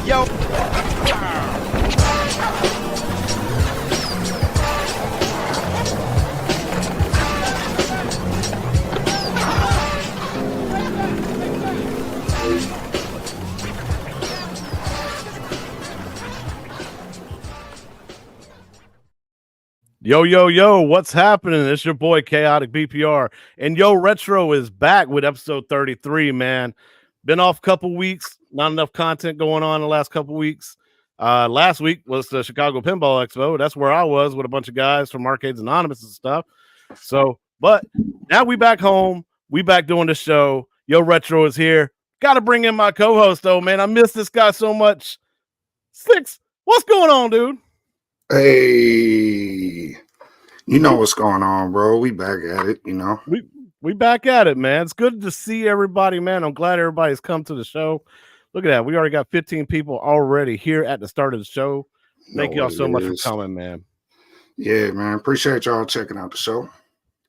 Yo. Yo, yo, yo, what's happening? It's your boy Chaotic BPR, and Yo Retro is back with episode 33, man. Been off a couple weeks, not enough content going on the last couple weeks. Last week was the Chicago Pinball Expo. That's where I was with a bunch of guys from Arcades Anonymous and stuff. So, but now we back home. We back doing the show. Yo Retro is here. Got to bring in my co-host, though, man. I miss this guy so much. Six, what's going on, dude? Hey, you know what's going on, bro. We back at it, you know. We back at it, man. It's good to see everybody, man. I'm glad everybody's come to the show. Look at that. We already got 15 people already here at the start of the show. Thank y'all so much for coming, man. Yeah, man. Appreciate y'all checking out the show.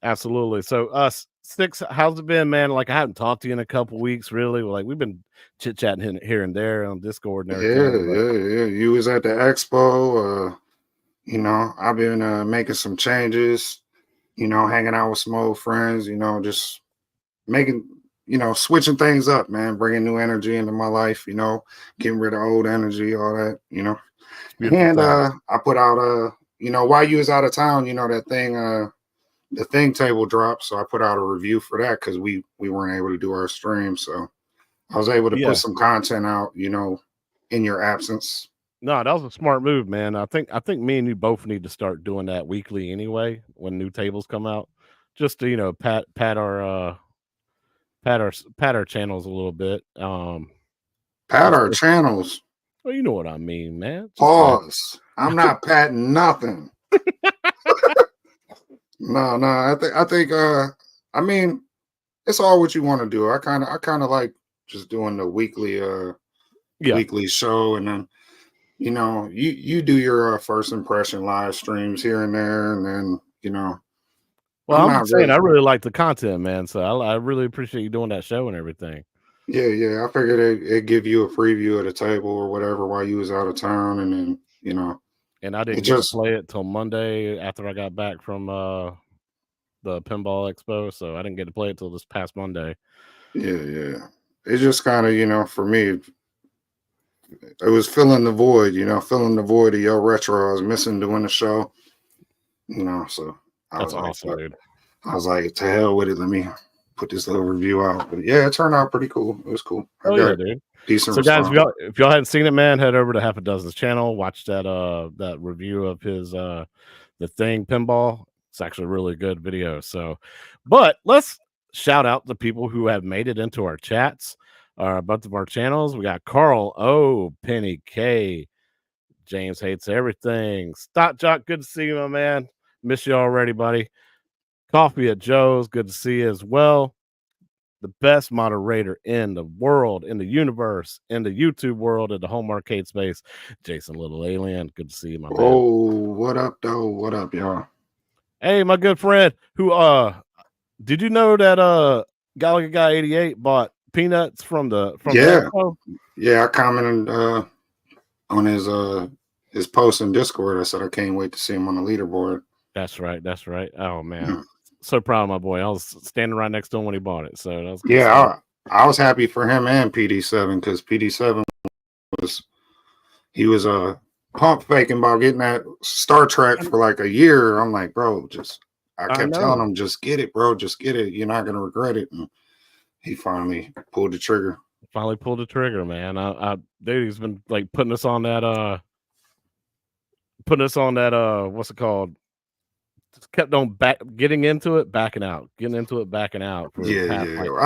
Absolutely. So, Six, how's it been, man? Like, I haven't talked to you in a couple weeks, really. Like, we've been chit-chatting here and there on Discord and everything. Yeah. You was at the expo. You know, I've been making some changes, you know, hanging out with some old friends, you know, just making, you know, switching things up, man, bringing new energy into my life, you know, getting rid of old energy, all that, you know. And I put out, you know, while you was out of town, you know, that thing, the thing table dropped. So I put out a review for that because we weren't able to do our stream. So I was able to put some content out, you know, in your absence. No, that was a smart move, man. I think me and you both need to start doing that weekly anyway when new tables come out, just to, you know, pat our channels a little bit. Pat our channels. Well, you know what I mean, man. Pause. I'm not patting nothing. No. I think I mean, it's all what you want to do. I kind of like just doing the weekly weekly show, and then, you know, you do your first impression live streams here and there, and then, you know. Well, I'm just saying, I really like the content, man. So I really appreciate you doing that show and everything. Yeah. I figured it'd give you a preview of the table or whatever while you was out of town, and then, you know. And I didn't get to play it till Monday after I got back from the Pinball Expo, so I didn't get to play it till this past Monday. Yeah. It's just kind of, you know, for me, it was filling the void, you know, filling the void of Yo Retro. I was missing doing the show, you know, so that's awesome, dude. I was like, to hell with it. Let me put this little review out. But yeah, it turned out pretty cool. It was cool. Oh, yeah, dude. Decent. So, guys, if y'all hadn't seen it, man, head over to Half a Dozen's channel. Watch that review of his the thing Pinball. It's actually a really good video. So, but let's shout out the people who have made it into our chats. Both of our channels. We got Carl O, Penny K, James Hates Everything, Stock Jock. Good to see you, my man. Miss you already, buddy. Coffee at Joe's. Good to see you as well. The best moderator in the world, in the universe, in the YouTube world, in the home arcade space, Jason Little Alien. Good to see you, my man. Oh, what up, though? What up, y'all? Hey, my good friend. Who did you know that Gallagher Guy 88 bought peanuts from the I commented on his post in Discord. I said I can't wait to see him on the leaderboard. That's right. Oh man, so proud of my boy. I was standing right next to him when he bought it. So that was I was happy for him and PD7 because PD7 was pump faking about getting that Star Trek for like a year. I'm like, bro, I kept telling him, just get it, bro, just get it. You're not gonna regret it. And he finally pulled the trigger. Man. Dude, he's been like putting us on that what's it called? Just kept on getting into it, backing out. I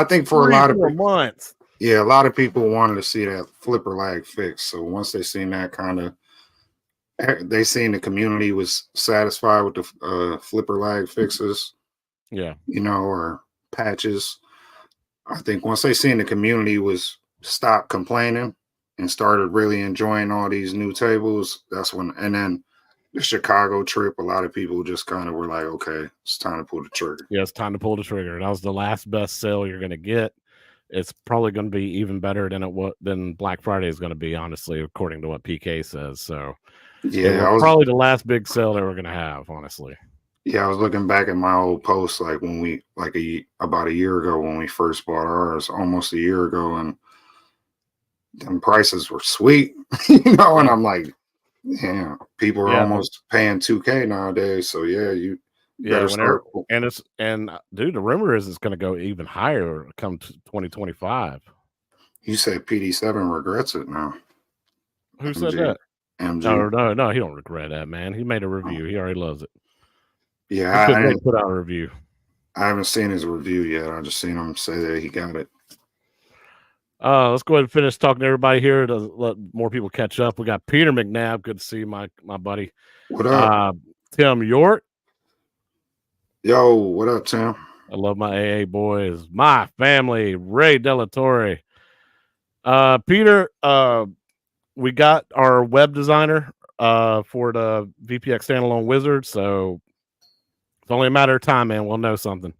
think for a lot of months. Yeah, a lot of people wanted to see that flipper lag fix. So once they seen that they seen the community was satisfied with the flipper lag fixes. Yeah. You know, or patches. I think once they seen the community was stopped complaining and started really enjoying all these new tables, that's when, and then the Chicago trip, a lot of people just kind of were like, okay, it's time to pull the trigger. Yeah, it's time to pull the trigger. That was the last best sale you're going to get. it's probably going to be even better than Black Friday is going to be, honestly, according to what PK says. So it Yeah, was probably the last big sale they were going to have, honestly. I was looking back at my old post, like when we, about a year ago when we first bought ours, almost a year ago, and them prices were sweet, And I'm like, yeah, people are almost paying $2K nowadays. So yeah, you better start. Dude, the rumor is it's going to go even higher come to 2025. You said PD7 regrets it now. Who said that? MG. No, he don't regret that, man. He made a review. He already loves it. Yeah, I couldn't put out a review. I haven't seen his review yet. I just seen him say that he got it. Let's go ahead and finish talking to everybody here to let more people catch up. We got Peter McNabb. Good to see you, my buddy. What up? Tim York. Yo, what up, Tim? I love my AA boys. My family, Ray Delatorre. Peter, we got our web designer for the VPX standalone wizard, so it's only a matter of time, man. We'll know something.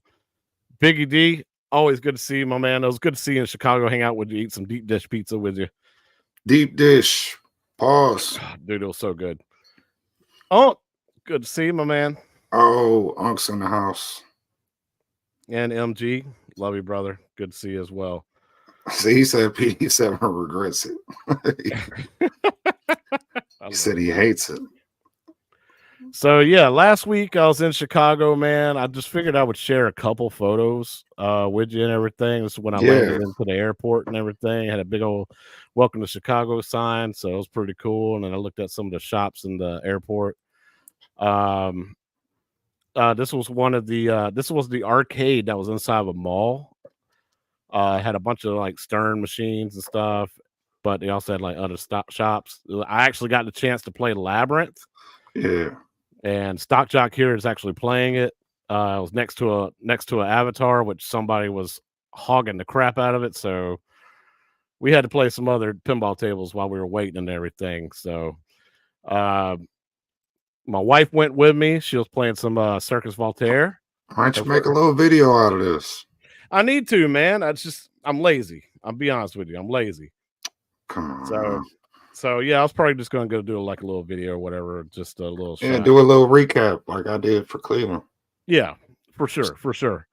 Biggie D, always good to see you, my man. It was good to see you in Chicago. Hang out with you, eat some deep dish pizza with you. Deep dish. Pause. Dude, it was so good. Oh, good to see you, my man. Oh, Unc's in the house. And MG, love you, brother. Good to see you as well. See, he said PD7 regrets it. He said he hates it. So yeah, last week I was in Chicago, man. I just figured I would share a couple photos with you and everything. This is when I landed into the airport and everything. I had a big old "Welcome to Chicago" sign, so it was pretty cool. And then I looked at some of the shops in the airport. This was the arcade that was inside of a mall. Had a bunch of like Stern machines and stuff, but they also had like other shops. I actually got the chance to play Labyrinth. Yeah. And Stock Jock here is actually playing it. It was next to an Avatar, which somebody was hogging the crap out of it. So we had to play some other pinball tables while we were waiting and everything. So my wife went with me. She was playing some Circus Voltaire. Why don't you make a little video out of this? I need to, man. I'm lazy. I'll be honest with you. I'm lazy. Come on. So yeah, I was probably just going to go do like a little video or whatever, just a little shot. Do a little recap like I did for Cleveland. Yeah, for sure.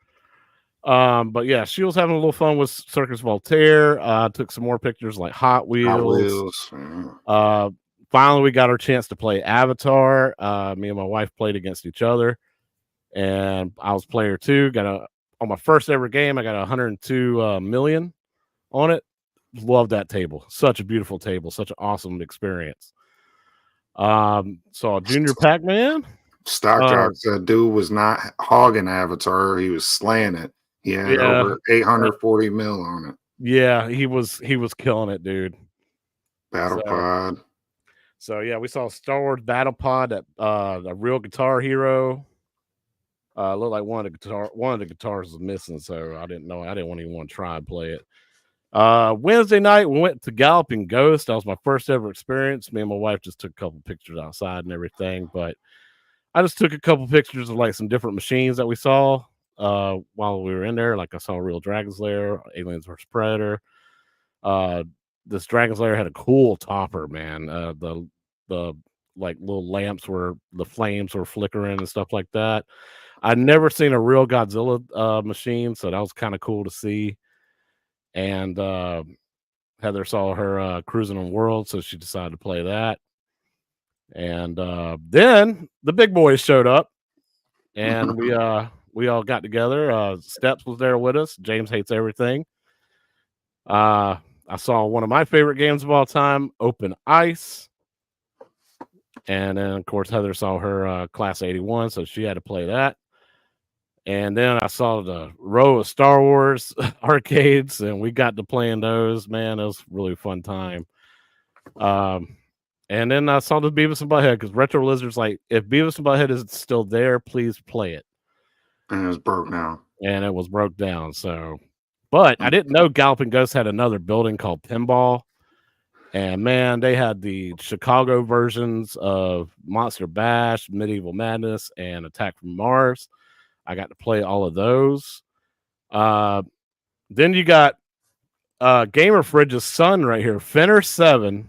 But yeah, she was having a little fun with Circus Voltaire. Took some more pictures like Hot Wheels. Finally, we got our chance to play Avatar. Me and my wife played against each other, and I was player 2. On my first ever game, I got 102 million on it. Love that table. Such a beautiful table. Such an awesome experience. Saw Junior Pac-Man. Stock Jock said dude was not hogging Avatar. He was slaying it. He had over 840 mil on it. Yeah, he was killing it, dude. Battle Pod. So yeah, we saw Star Wars Battle Pod at a real Guitar Hero. Looked like one of the guitars was missing, so I didn't even want to try and play it. Wednesday night we went to Galloping Ghost. That was my first ever experience. Me and my wife just took a couple pictures outside and everything, but I just took a couple pictures of like some different machines that we saw while we were in there. Like I saw Real Dragon's Lair, Aliens vs Predator. This Dragon's Lair had a cool topper, man. The like little lamps the flames were flickering and stuff like that. I'd never seen a real Godzilla machine, so that was kind of cool to see. And Heather saw her Cruising on World, so she decided to play that. And then the big boys showed up, and we all got together. Steps was there with us. James Hates Everything. I saw one of my favorite games of all time, Open Ice. And then, of course, Heather saw her Class 81, so she had to play that. And then I saw the row of Star Wars arcades, and we got to playing those. Man, it was a really fun time. And then I saw the Beavis and Butthead, because Retro Lizard's like, if Beavis and Butthead is still there, please play it. And it was broke down. And it was broke down. So, but I didn't know Galloping Ghost had another building called Pinball. And man, they had the Chicago versions of Monster Bash, Medieval Madness, and Attack from Mars. I got to play all of those. Then you got Gamer Fridge's son right here, Finner7,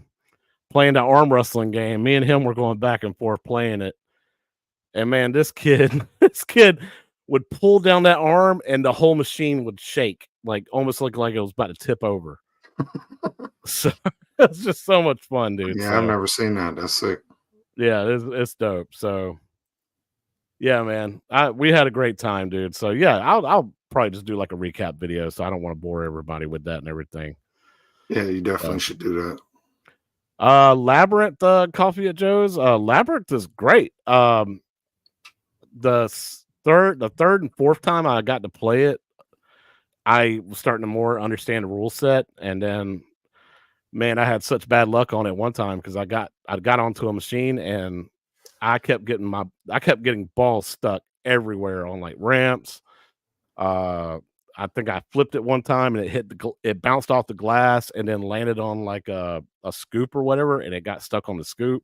playing the arm wrestling game. Me and him were going back and forth playing it. And man, this kid, this kid would pull down that arm and the whole machine would shake, like almost looked like it was about to tip over. So it's just so much fun, dude. Yeah, So, I've never seen that. That's sick. yeah, it's dope. So yeah, man, we had a great time, dude. So yeah, I'll probably just do like a recap video, so I don't want to bore everybody with that and everything. Yeah, you definitely So, should do that. Labyrinth, Coffee at Joe's. Labyrinth is great. The third and fourth time I got to play it, I was starting to more understand the rule set, and then man, I had such bad luck on it one time because I got onto a machine and I kept getting balls stuck everywhere on like ramps. I think I flipped it one time and it bounced off the glass and then landed on like a scoop or whatever, and it got stuck on the scoop.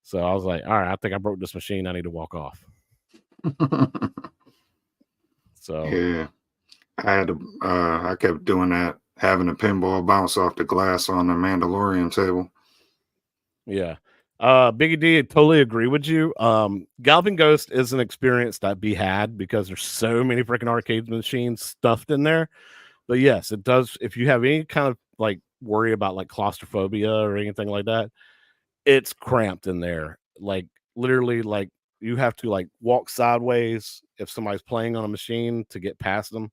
So I was like, all right, I think I broke this machine. I need to walk off. So Yeah, I kept doing that, having a pinball bounce off the glass on the Mandalorian table. yeah. Biggie D, I totally agree with you. Galvin Ghost is an experience that be had because there's so many freaking arcade machines stuffed in there. But yes, it does. If you have any kind of like worry about like claustrophobia or anything like that, it's cramped in there. Like literally, like you have to like walk sideways if somebody's playing on a machine to get past them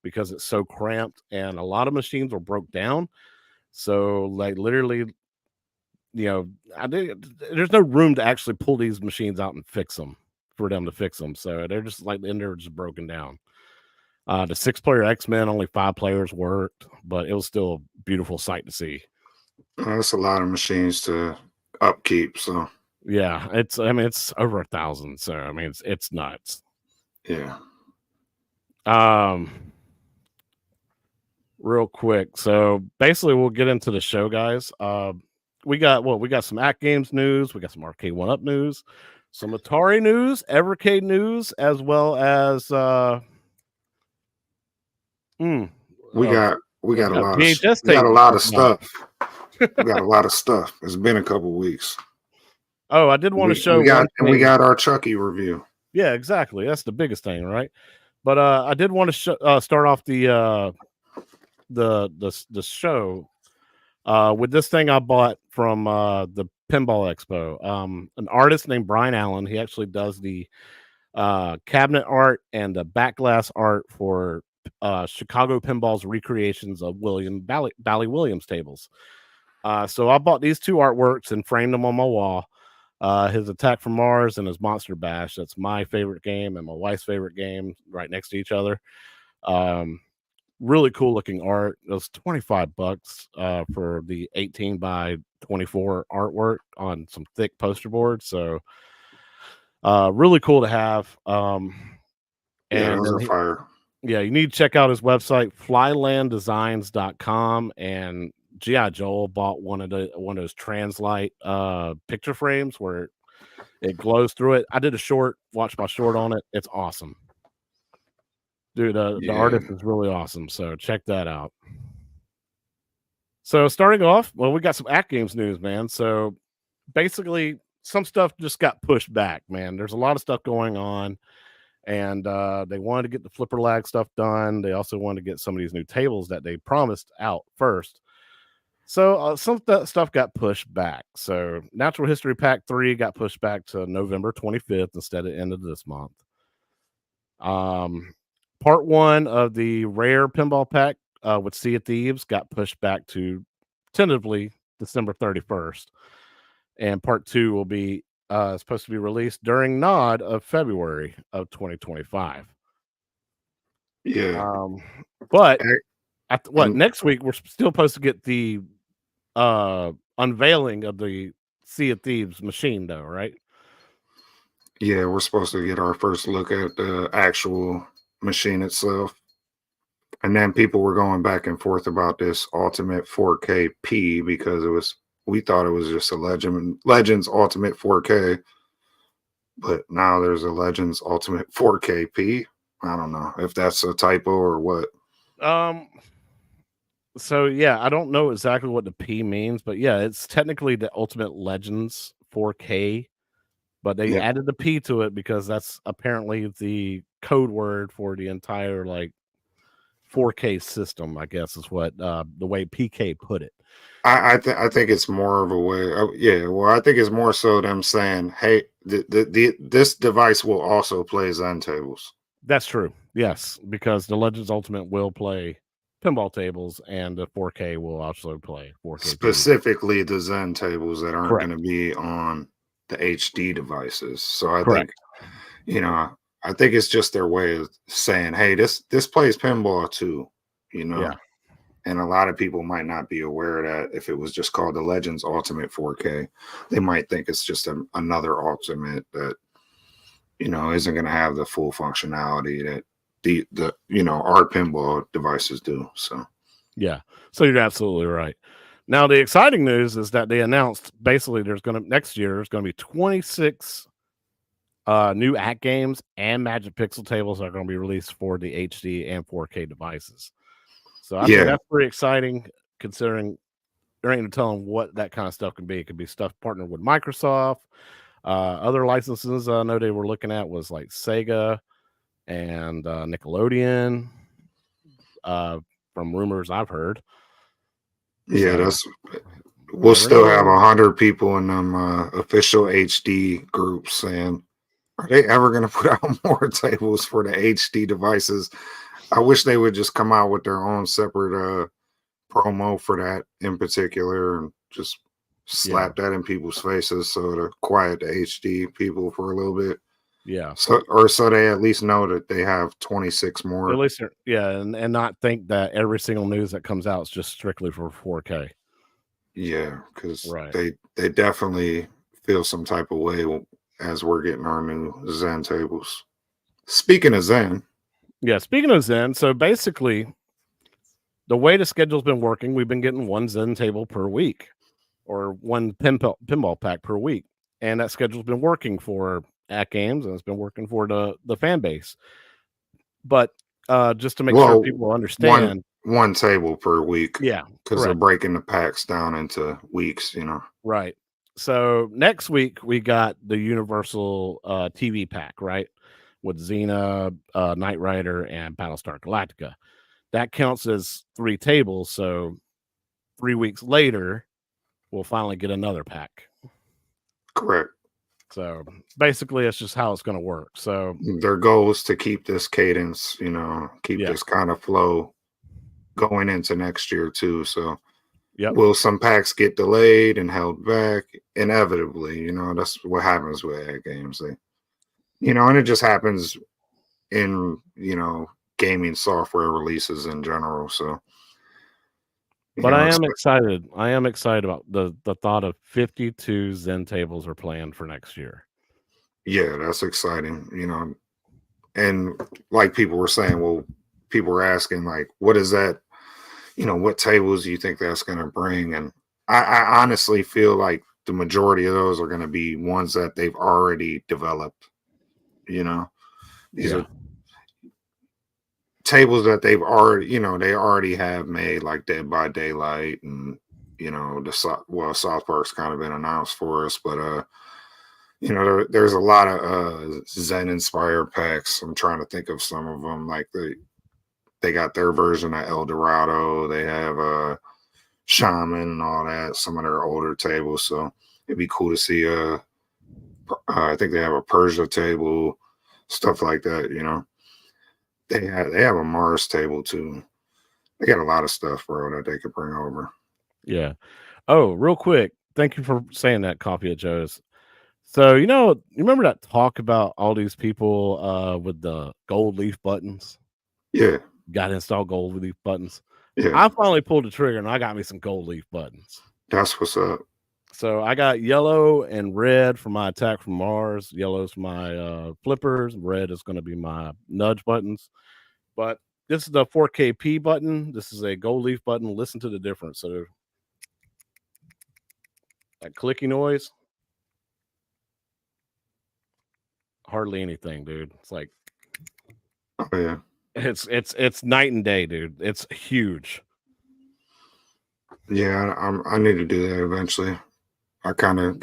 because it's so cramped. And a lot of machines were broke down. So like literally, there's no room to actually pull these machines out and fix them for them to fix them. So they're just like they're just broken down. The 6-player X-Men, only 5 players worked, but it was still a beautiful sight to see. That's a lot of machines to upkeep. So Yeah, it's over 1,000. So I mean it's nuts. yeah. Real quick. So basically we'll get into the show, guys. We got some Atgames news, we got some Arcade 1-Up news, some Atari news, Evercade news, as well as We got a lot of VHS we got a tape. lot of stuff. We got a lot of stuff. It's been a couple weeks. Oh, I did want to show we got our Chucky review. Yeah, exactly. That's the biggest thing, right? But I did want to start off the show with this thing I bought from the Pinball Expo. An artist named Brian Allen. He actually does the cabinet art and the backglass art for Chicago Pinball's recreations of Bally Williams tables. So I bought these two artworks and framed them on my wall. His Attack from Mars and his Monster Bash. That's my favorite game and my wife's favorite game, right next to each other. Really cool looking art. It was $25 for the 18 by 24 artwork on some thick poster board. So really cool to have. Yeah, those are fire. Yeah, you need to check out his website, flylanddesigns.com. And G.I. Joel bought one of those Translite picture frames where it glows through it. I did a short, watched my short on it. It's awesome. Dude, the artist is really awesome. So check that out. So starting off, well, we got some Atgames news, man. So basically, some stuff just got pushed back, man. There's a lot of stuff going on. And they wanted to get the flipper lag stuff done. They also wanted to get some of these new tables that they promised out first. So some of that stuff got pushed back. So Natural History Pack 3 got pushed back to November 25th instead of end of this month. Part 1 of the Rare Pinball Pack with Sea of Thieves got pushed back to tentatively December 31st. And Part 2 will be supposed to be released during NOD of February of 2025. Yeah. But next week we're still supposed to get the unveiling of the Sea of Thieves machine, though, right? Yeah, we're supposed to get our first look at the actual machine itself. And then people were going back and forth about this Ultimate 4K P because we thought it was just a Legends Ultimate 4K. But now there's a Legends Ultimate 4K P. I don't know if that's a typo or what. So yeah, I don't know exactly what the P means, but yeah, it's technically the Ultimate Legends 4K, but they Yeah, added the P to it because that's apparently the code word for the entire like 4K system, I guess is what the way PK put it. I think it's more of a way. Yeah, well, I think it's more so them saying, "Hey, this device will also play Zen tables." That's true. Yes, because the Legends Ultimate will play pinball tables and the 4K will also play 4K TV. Specifically the Zen tables that aren't going Correct. to be on the HD devices. So I think, Correct. you know, I think it's just their way of saying, "Hey, this plays pinball too," you Yeah. know. And a lot of people might not be aware of that. If it was just called the Legends Ultimate 4K, they might think it's just another Ultimate that, isn't going to have the full functionality that our pinball devices do. So Yeah. So you're absolutely right. Now the exciting news is that they announced basically next year there's gonna be 26 new Atgames and Magic Pixel tables are gonna be released for the HD and 4K devices. So I think yeah, that's pretty exciting considering there ain't no telling what that kind of stuff can be. It could be stuff partnered with Microsoft. Other licenses I know they were looking at was like Sega and Nickelodeon, uh, from rumors I've heard. yeah, So that's you we'll never still have know. 100 people in them official HD groups saying, "Are they ever going to put out more tables for the HD devices?" I wish they would just come out with their own separate promo for that in particular and just Yeah, slap that in people's faces so to quiet the HD people for a little bit. yeah. So they at least know that they have 26 At more. least yeah, and not think that every single news that comes out is just strictly for 4K. Yeah, because Right. they definitely feel some type of way as we're getting our new Zen tables. Speaking of Zen, Yeah, speaking of Zen, so basically the way the schedule's been working, we've been getting one Zen table per week or one pinball pack per week. And that schedule's been working for at games and it's been working for the fan base. But just to make sure well, people one understand, one table per week yeah, because they're correct. breaking the packs down into weeks. Right. So next week we got the Universal TV pack, right? With Xena, Knight Rider, and Battlestar Galactica. That counts as 3 tables. So 3 weeks later, we'll finally get another pack. Correct. So basically, it's just how it's going to work. So Their goal is to keep this cadence, keep yeah, this kind of flow going into next year too. So yep, will some packs get delayed and held back? Inevitably, that's what happens with ad games. And it just happens in, gaming software releases in general. So, but I it's am excited. I am excited about the thought of 52 Zen tables are planned for next year. yeah, that's exciting. And like people were saying, well, people were asking like, what is that? What tables do you think that's going to bring? And I honestly feel like the majority of those are going to be ones that they've already developed. You know, these Yeah, are tables that they already have made, like Dead by Daylight, and South Park's kind of been announced for us, but there's a lot of Zen inspired packs. I'm trying to think of some of them, like they got their version of El Dorado. They have Shaman and all that. Some of their older tables, so it'd be cool to see. I think they have a Persia table, stuff like that. They have a Mars table too. They got a lot of stuff, bro, that they could bring over. yeah. Oh, real quick, thank you for saying that, Coffee at Joe's. So you remember that talk about all these people with the gold leaf buttons? Yeah, Got to install gold leaf buttons. yeah, I finally pulled the trigger and I got me some gold leaf buttons. that's what's up. So I got yellow and red for my attack from Mars. Yellow's my flippers. Red is going to be my nudge buttons. But this is the 4KP button. This is a gold leaf button. Listen to the difference. So that clicky noise, hardly anything, dude. It's like Oh yeah, it's night and day, dude. It's huge. Yeah, I need to do that eventually. I kind of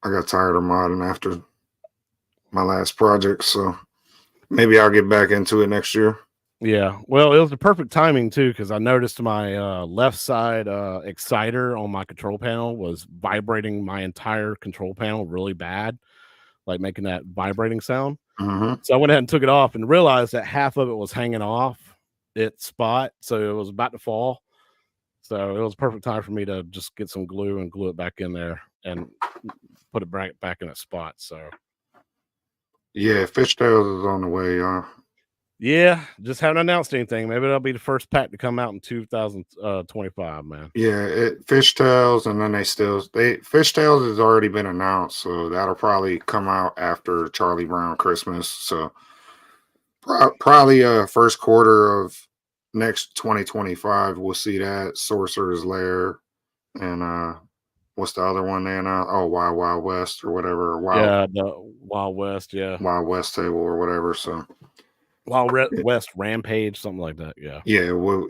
I got tired of modding after my last project, so maybe I'll get back into it next year. Yeah, well, it was the perfect timing too because I noticed my left side exciter on my control panel was vibrating my entire control panel really bad, like making that vibrating sound. Hmm. So I went ahead and took it off and realized that half of it was hanging off its spot, so it was about to fall. So it was perfect time for me to just get some glue and glue it back in there and put it back in its spot. So Yeah, Fishtails is on the way, y'all. yeah, just haven't announced anything. Maybe that'll be the first pack to come out in 2025, man. Yeah, Fishtails, and then they Fishtails has already been announced, so that'll probably come out after Charlie Brown Christmas. So probably first quarter of next 2025, we'll see that Sorcerer's Lair and what's the other one there now? Oh, Wild Wild West or whatever, or Yeah, the Wild West, yeah. Wild West table or whatever. So West Rampage, something like that. Yeah. yeah, we'll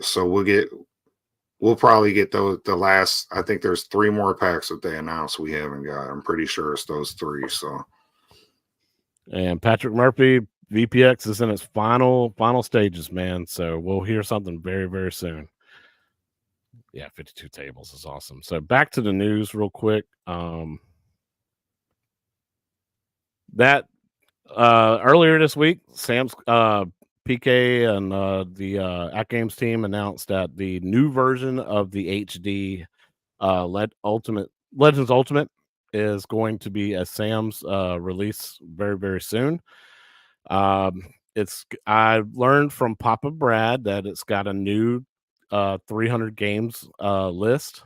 probably get the last. I think there's three more packs that they announced we haven't got. I'm pretty sure it's those three. So And Patrick Murphy, VPX is in its final stages, man. So we'll hear something very, very soon. Yeah, 52 tables is awesome. So back to the news real quick. That earlier this week, Sam's PK and the Atgames team announced that the new version of the HD Legends Ultimate is going to be a Sam's release very, very soon. I learned from Papa Brad that it's got a new 300 games list.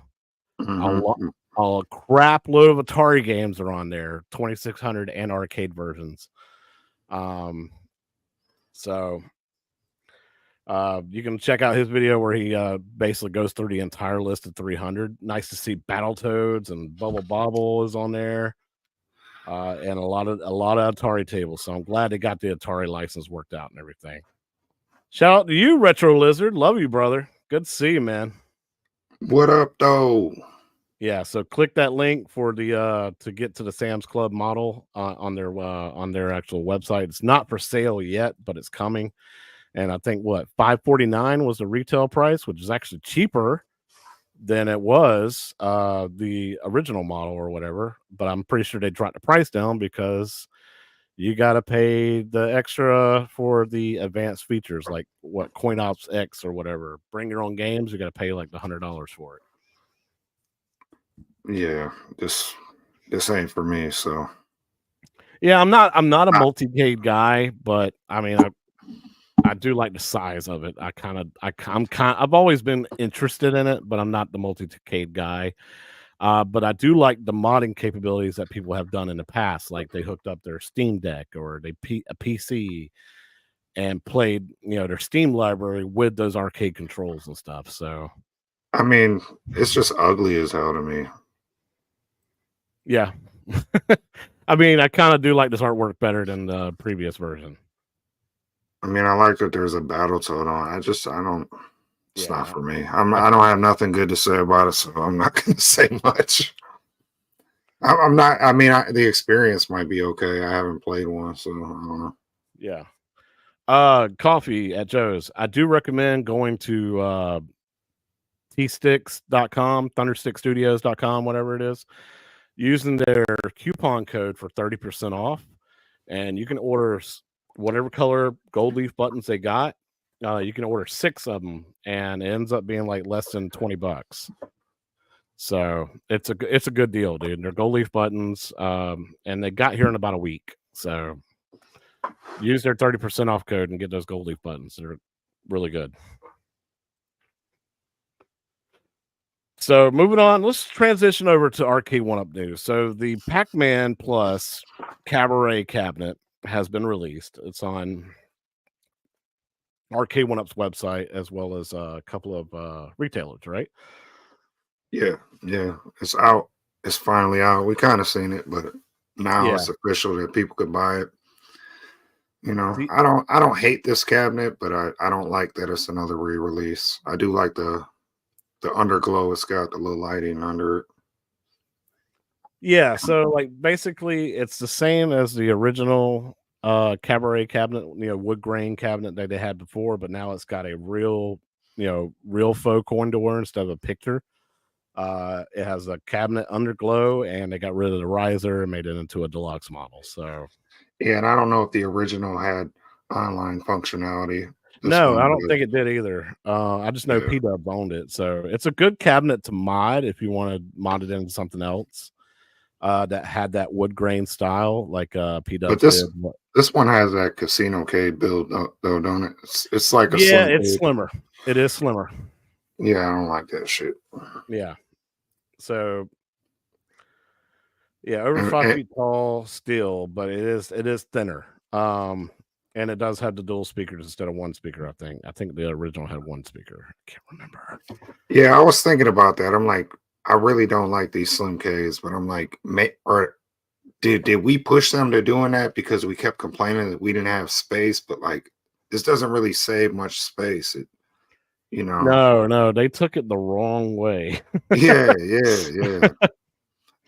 mhm. A crap load of Atari games are on there, 2600 and arcade versions. So you can check out his video where he basically goes through the entire list of 300. Nice to see Battletoads and Bubble Bobble is on there, and a lot of Atari tables. So I'm glad they got the Atari license worked out and everything. Shout out to you, Retro Lizard. Love you, brother. Good to see you, man. What up, though? Yeah, so click that link for the to get to the Sam's Club model on their actual website. It's not for sale yet, but it's coming. And I think what $549 was the retail price, which is actually cheaper than it was the original model or whatever. But I'm pretty sure they dropped the price down because you got to pay the extra for the advanced features like what CoinOps X or whatever. Bring your own games, you got to pay like the $100 for it. Yeah, this ain't for me. So Yeah, I'm not a I, multi-cade guy, but I mean I do like the size of it. I've always been interested in it, but I'm not the multi-cade guy. But I do like the modding capabilities that people have done in the past, like they hooked up their Steam Deck or a PC and played, their Steam library with those arcade controls and stuff. So I mean, it's just ugly as hell to me. yeah, I mean, I kind of do like this artwork better than the previous version. I mean, I like that there's a Battletoad on. I don't. It's not Yeah, for me. I don't have nothing good to say about it, so I'm not going to say much. I'm not. I mean, the experience might be okay. I haven't played one, so I don't know. yeah. Coffee at Joe's. I do recommend going to tsticks.com, thunderstickstudios.com, whatever it is, using their coupon code for 30% off. And you can order whatever color gold leaf buttons they got. You can order 6 of them, and it ends up being like less than $20. So it's a good deal, dude. They're gold leaf buttons, and they got here in about a week. So use their 30% off code and get those gold leaf buttons. They're really good. So moving on, let's transition over to Arcade 1-Up news. So the Pac-Man Plus Cabaret cabinet has been released. It's on Arcade 1-Up's website as well as a couple of retailers, right? Yeah, yeah, it's out. It's finally out. We kind of seen it, but now Yeah. it's official that people could buy it. The, I don't hate this cabinet, but I don't like that it's another re-release. I do like the the underglow. It's got the little lighting under it. Yeah, so like basically it's the same as the original cabaret cabinet, wood grain cabinet that they had before, but now it's got a real, real faux coin door instead of a picture. It has a cabinet underglow, and they got rid of the riser and made it into a deluxe model. So Yeah, and I don't know if the original had online functionality. This no, one I don't does. think it did either. I just know Yeah, P-Dub owned it, so it's a good cabinet to mod if you want to mod it into something else that had that wood grain style, like but P-Dubs this did. this one has that casino cade build though, don't it? It's like a Yeah, slim it's cade. slimmer. It is slimmer. Yeah, I don't like that shit. Yeah. So yeah, over And, 5 and feet tall still, but it is thinner. And it does have the dual speakers instead of one speaker, I think. I think the original had one speaker. I can't remember. yeah, I was thinking about that. I'm like, I really don't like these slim Ks, but I'm like, or did we push them to doing that because we kept complaining that we didn't have space? But like, this doesn't really save much space. It, you know, No, no, they took it the wrong way. yeah.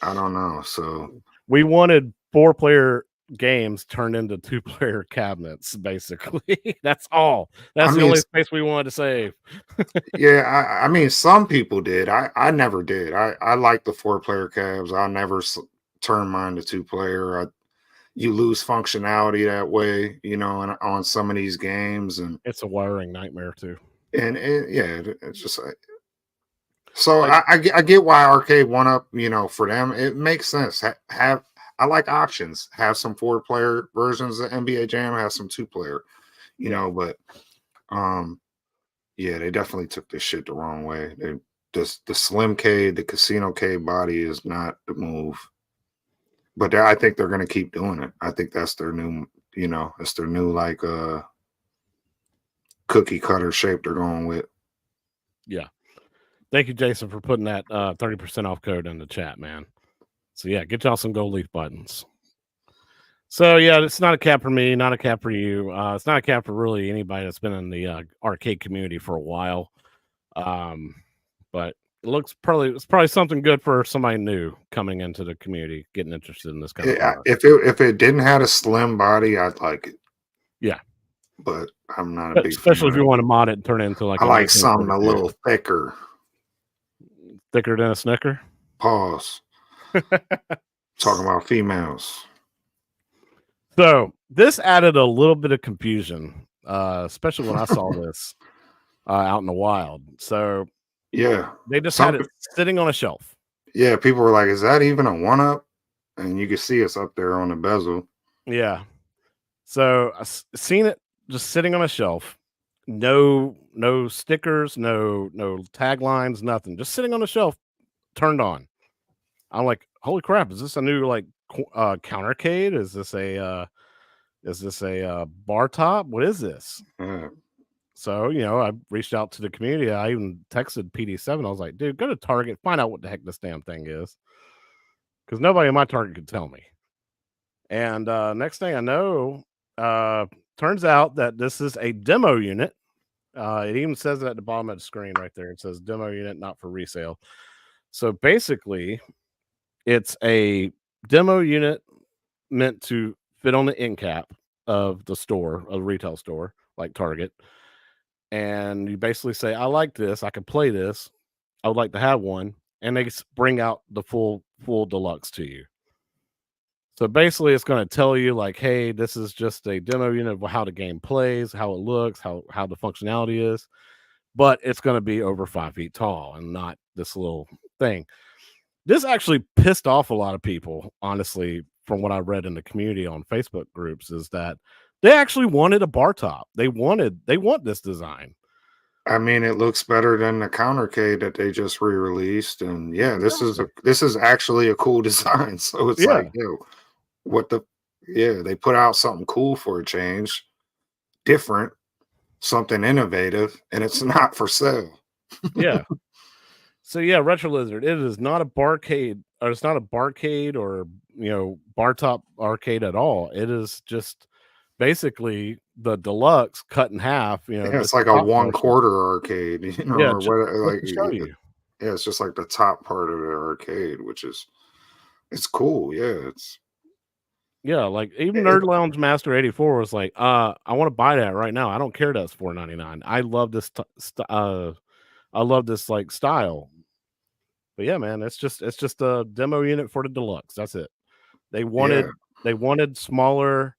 I don't know. So We wanted 4-player games turned into 2-player cabinets, basically. That's all. I That's the mean, only space we wanted to save. yeah, I mean, some people did. I never did. I like the 4 player cabs. I never turn mine to 2 player. You lose functionality that way, on some of these games, and It's a wiring nightmare too. yeah, it's just like so. Like, I get why Arcade One Up, for them it makes sense. Have I like options? Have some 4 player versions of NBA Jam. Have some 2 player, yeah. but um. Yeah, they definitely took this shit the wrong way. The slim K, the casino K body is not the move. But I think they're gonna keep doing it. I think that's their new, it's their new like cookie cutter shape they're going with. Yeah. Thank you, Jason, for putting that 30% off code in the chat, man. So yeah, get y'all some gold leaf buttons. So yeah, it's not a cap for me, not a cap for you. It's not a cap for really anybody that's been in the arcade community for a while. But it's probably something good for somebody new coming into the community, getting interested in this kind of product. If it didn't have a slim body, I'd like it. Yeah, But I'm not a big fan especially if of you it. want to mod it and turn it into like I a like something a 1932, little thicker. thicker than a Snicker. Pause. Talking about females. So this added a little bit of confusion, especially when I saw this out in the wild. So Yeah. they just Some had it sitting on a shelf. Yeah, people were like, is that even a one up? And you can see it's up there on the bezel. Yeah. So I seen it just sitting on a shelf. No stickers, no taglines, nothing. Just sitting on a shelf, turned on. I'm like, holy crap! Is this a new like countercade? Is this a bar top? What is this? Yeah. So I reached out to the community. I even texted PD7. I was like, dude, go to Target, find out what the heck this damn thing is, because nobody in my Target could tell me. And next thing I know, turns out that this is a demo unit. It even says it at the bottom of the screen right there. It says demo unit, not for resale. So basically, it's a demo unit meant to fit on the end cap of the store, a retail store like Target. And you basically say, I like this. I can play this. I would like to have one. And they bring out the full deluxe to you. So basically, it's going to tell you like, hey, this is just a demo unit of how the game plays, how it looks, how the functionality is, but it's going to be over 5 feet tall and not this little thing. This actually pissed off a lot of people, honestly, from what I read in the community on Facebook groups, is that they actually wanted a bar top. They want this design. I mean, it looks better than the countercade that they just re-released. And yeah, this is actually a cool design. So it's Yeah. like, what the they put out something cool for a change, different, something innovative, and it's not for sale. Yeah. So yeah, Retro Lizard, it is not a barcade, or it's not a barcade or bar top arcade at all. It is just basically the deluxe cut in half, Yeah, it's just the like a top one portion. quarter arcade, Yeah, or what just like to show you. Yeah, it's just like the top part of the arcade, which is it's cool. Yeah, Yeah, like even it, Nerd Lounge Master 84 was like, I want to buy that right now. I don't care that's $4.99. I love this I love this like style. But yeah, man, it's just a demo unit for the deluxe. That's it. They yeah. wanted smaller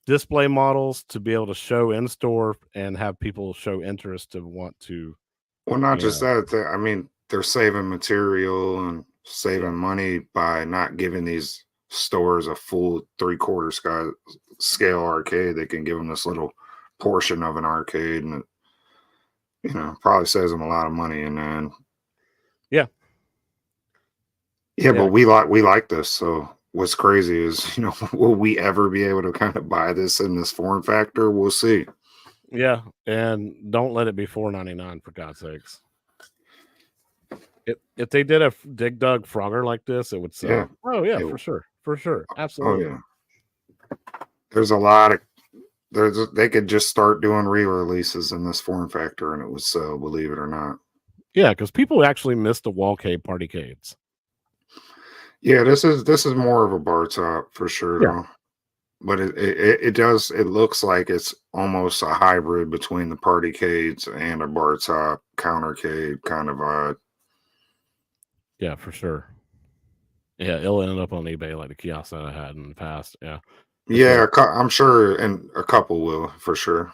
display models to be able to show in store and have people show interest to want to, Well, not you just know, that. I mean, they're saving material and yeah, saving money by not giving these stores a full three-quarter scale arcade. They can give them this little portion of an arcade, and probably saves them a lot of money. And then, yeah, yeah, but yeah, we like this. So what's crazy is, will we ever be able to kind of buy this in this form factor? We'll see. yeah. And don't let it be $4.99 for God's sakes. If they did a Dig Dug Frogger like this, it would Yeah. sell. Oh yeah, It, for sure, oh absolutely. yeah. There's a lot of they could just start doing re-releases in this form factor and it would sell, believe it or not. Yeah, because people actually miss the wallcade partycades. Yeah, this is more of a bar top for sure Yeah, though. But it looks like it's almost a hybrid between the partycades and a bar top countercade kind of vibe. yeah, for sure. Yeah, it'll end up on eBay like the kiosk that I had in the past. Yeah, for Yeah, sure. I'm sure, and a couple will for sure.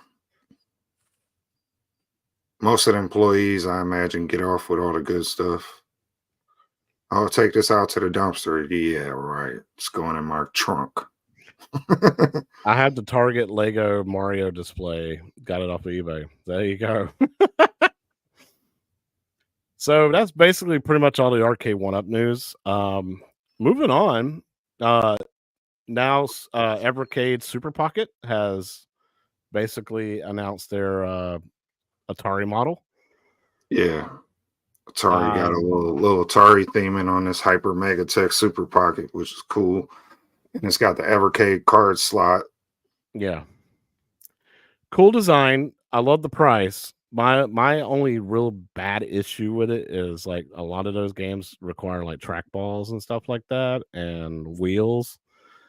Most of the employees, I imagine, get off with all the good stuff. I'll take this out to the dumpster. Yeah, right. It's going in my trunk. I had the Target Lego Mario display. Got it off of eBay. There you go. So that's basically pretty much all the arcade one up news. Moving on. Uh, now Evercade Super Pocket has basically announced their Atari model. Yeah, Atari got a Um, little Atari theming on this Hyper Mega Tech Super Pocket, which is cool. And it's got the Evercade card slot. yeah, cool design. I love the price. My only real bad issue with it is like a lot of those games require like trackballs and stuff like that and wheels.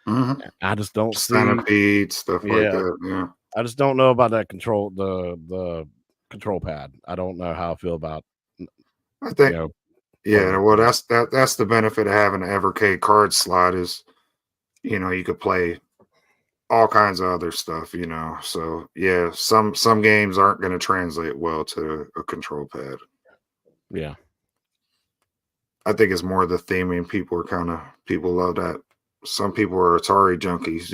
Hmm. I just don't see. Centipede, stuff like Yeah, that. Yeah. I just don't know about that control the control pad. I don't know how I feel about I you think, know playing yeah, with well, that. that's the benefit of having an Evercade card slot is, you could play all kinds of other stuff, So yeah, some games aren't going to translate well to a control pad. Yeah. I think it's more the theming. People love that. Some people are Atari junkies.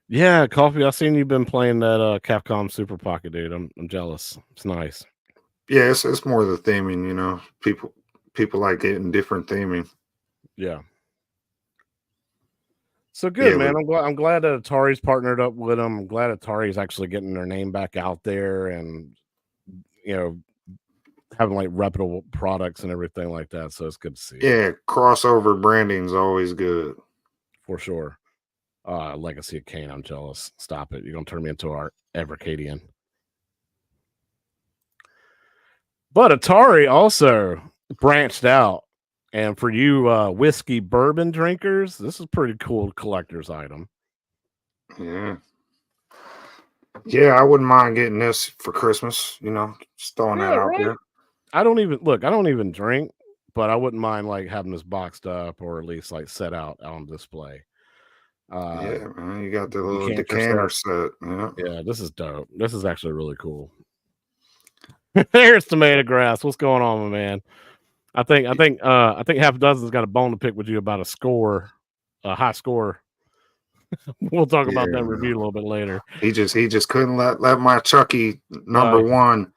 Yeah, Coffee, I seen you've been playing that Capcom Super Pocket, dude. I'm jealous. It's nice. Yeah, it's more the theming. People like getting different theming. Yeah. So good, Yeah, man. but I'm glad that Atari's partnered up with them. I'm glad Atari's actually getting their name back out there and you know having like reputable products and everything like that. So it's good to see yeah, crossover branding's always good. for sure. Legacy of Kane, I'm jealous. Stop it. You're gonna turn me into our Evercadian. But Atari also branched out. And for you whiskey bourbon drinkers, this is pretty cool collector's item. Yeah. Yeah, I wouldn't mind getting this for Christmas, just throwing that Yeah, out right. there. I don't even drink, but I wouldn't mind like having this boxed up or at least like set out on display. Uh Yeah, man. You got the little decanter decanter set. set. Yeah. Yeah, this is dope. This is actually really cool. There's tomato grass. What's going on, my man? I think half a dozen's got a bone to pick with you about a high score. We'll talk about Yeah, that man. review a little bit later. He just couldn't let my Chucky number Uh, one.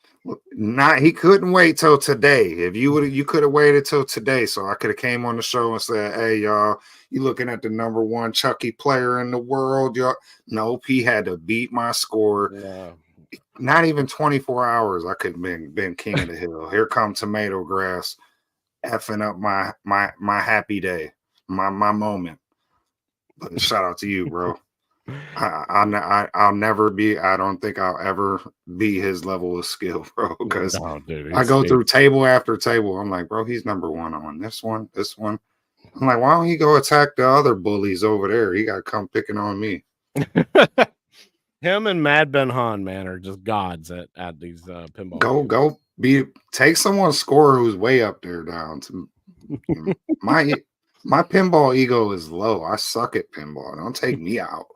Not he couldn't wait till today. If you could have waited till today, so I could have came on the show and said, "Hey, y'all, you looking at the number one Chucky player in the world?" Y'all, nope. He had to beat my score. yeah. Not even 24 hours. I could have been king of the hill. Here come tomato grass, effing up my happy day, my moment. But shout out to you, bro. I'll never be. I don't think I'll ever be his level of skill, bro. Because No, dude, I he's go through table after table. I'm like, bro, he's number one on this one, this one. I'm like, why don't he go attack the other bullies over there? He got to come picking on me. him and Mad Ben Han, man, are just gods at these pinball games. Go take someone's score who's way up there down to my my pinball ego is low. I suck at pinball. Don't take me out.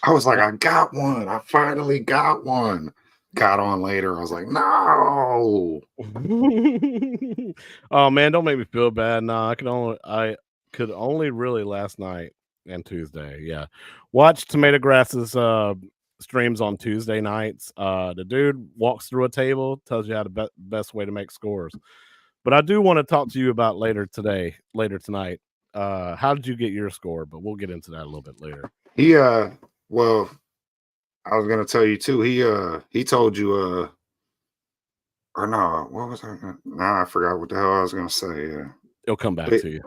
I was like, I got one. I finally got one. Got on later. I was like, no. Oh man, don't make me feel bad. Nah, I could only really last night and Tuesday. Yeah. Watch Tomato Grass's streams on Tuesday nights. The dude walks through a table, tells you how the best way to make scores. But I do want to talk to you about later tonight. How did you get your score? But we'll get into that a little bit later. He well, I was gonna tell you too. He told you or no, what was I gonna nah, I forgot what the hell I was gonna say. Yeah. It'll come back But to you.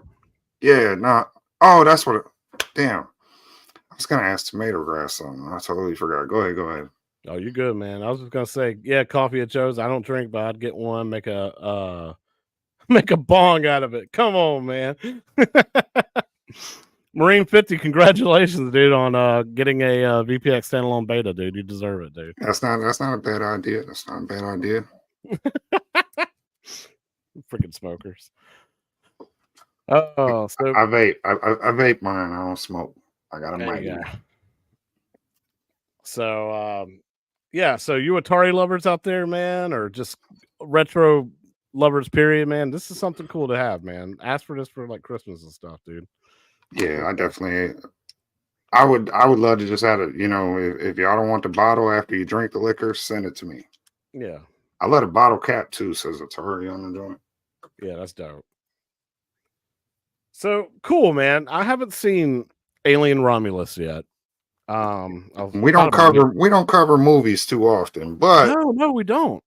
yeah, no. Oh, that's what damn. I was gonna ask Tomato Grass something. I totally forgot. Go ahead. Oh, you're good, man. I was just gonna say, yeah, coffee at Joe's. I don't drink, but I'd get one, make a make a bong out of it. Come on, man. Marine 50, congratulations, dude, on getting a VPX standalone beta, dude. You deserve it, dude. That's not a bad idea. That's not a bad idea. Freaking smokers. Oh, so I vape. I vape mine. I don't smoke. I got a mic. yeah. So yeah, so you Atari lovers out there, man, or just retro lovers, period, man. This is something cool to have, man. Ask for this for like Christmas and stuff, dude. Yeah, I definitely. I would love to just have it. You know, if y'all don't want the bottle after you drink the liquor, send it to me. Yeah. I let a bottle cap too. Says Atari on the joint. Yeah, that's dope. So cool, man. I haven't seen Alien Romulus yet. We don't cover movies too often, but no, we don't.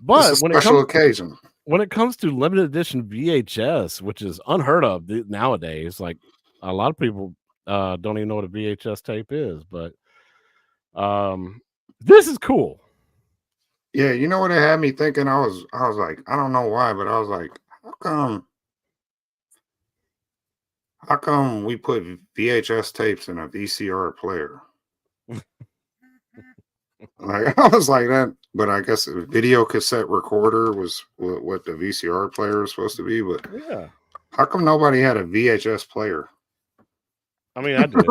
it's a But special occasion. When it comes to limited edition VHS, which is unheard of nowadays, like a lot of people don't even know what a VHS tape is, but this is cool. Yeah, you know what it had me thinking? I was like, I don't know why, but I was like, how come we put VHS tapes in a VCR player? Like I was like that, but I guess a video cassette recorder was what the VCR player was supposed to be. But Yeah, how come nobody had a VHS player? I mean, I did.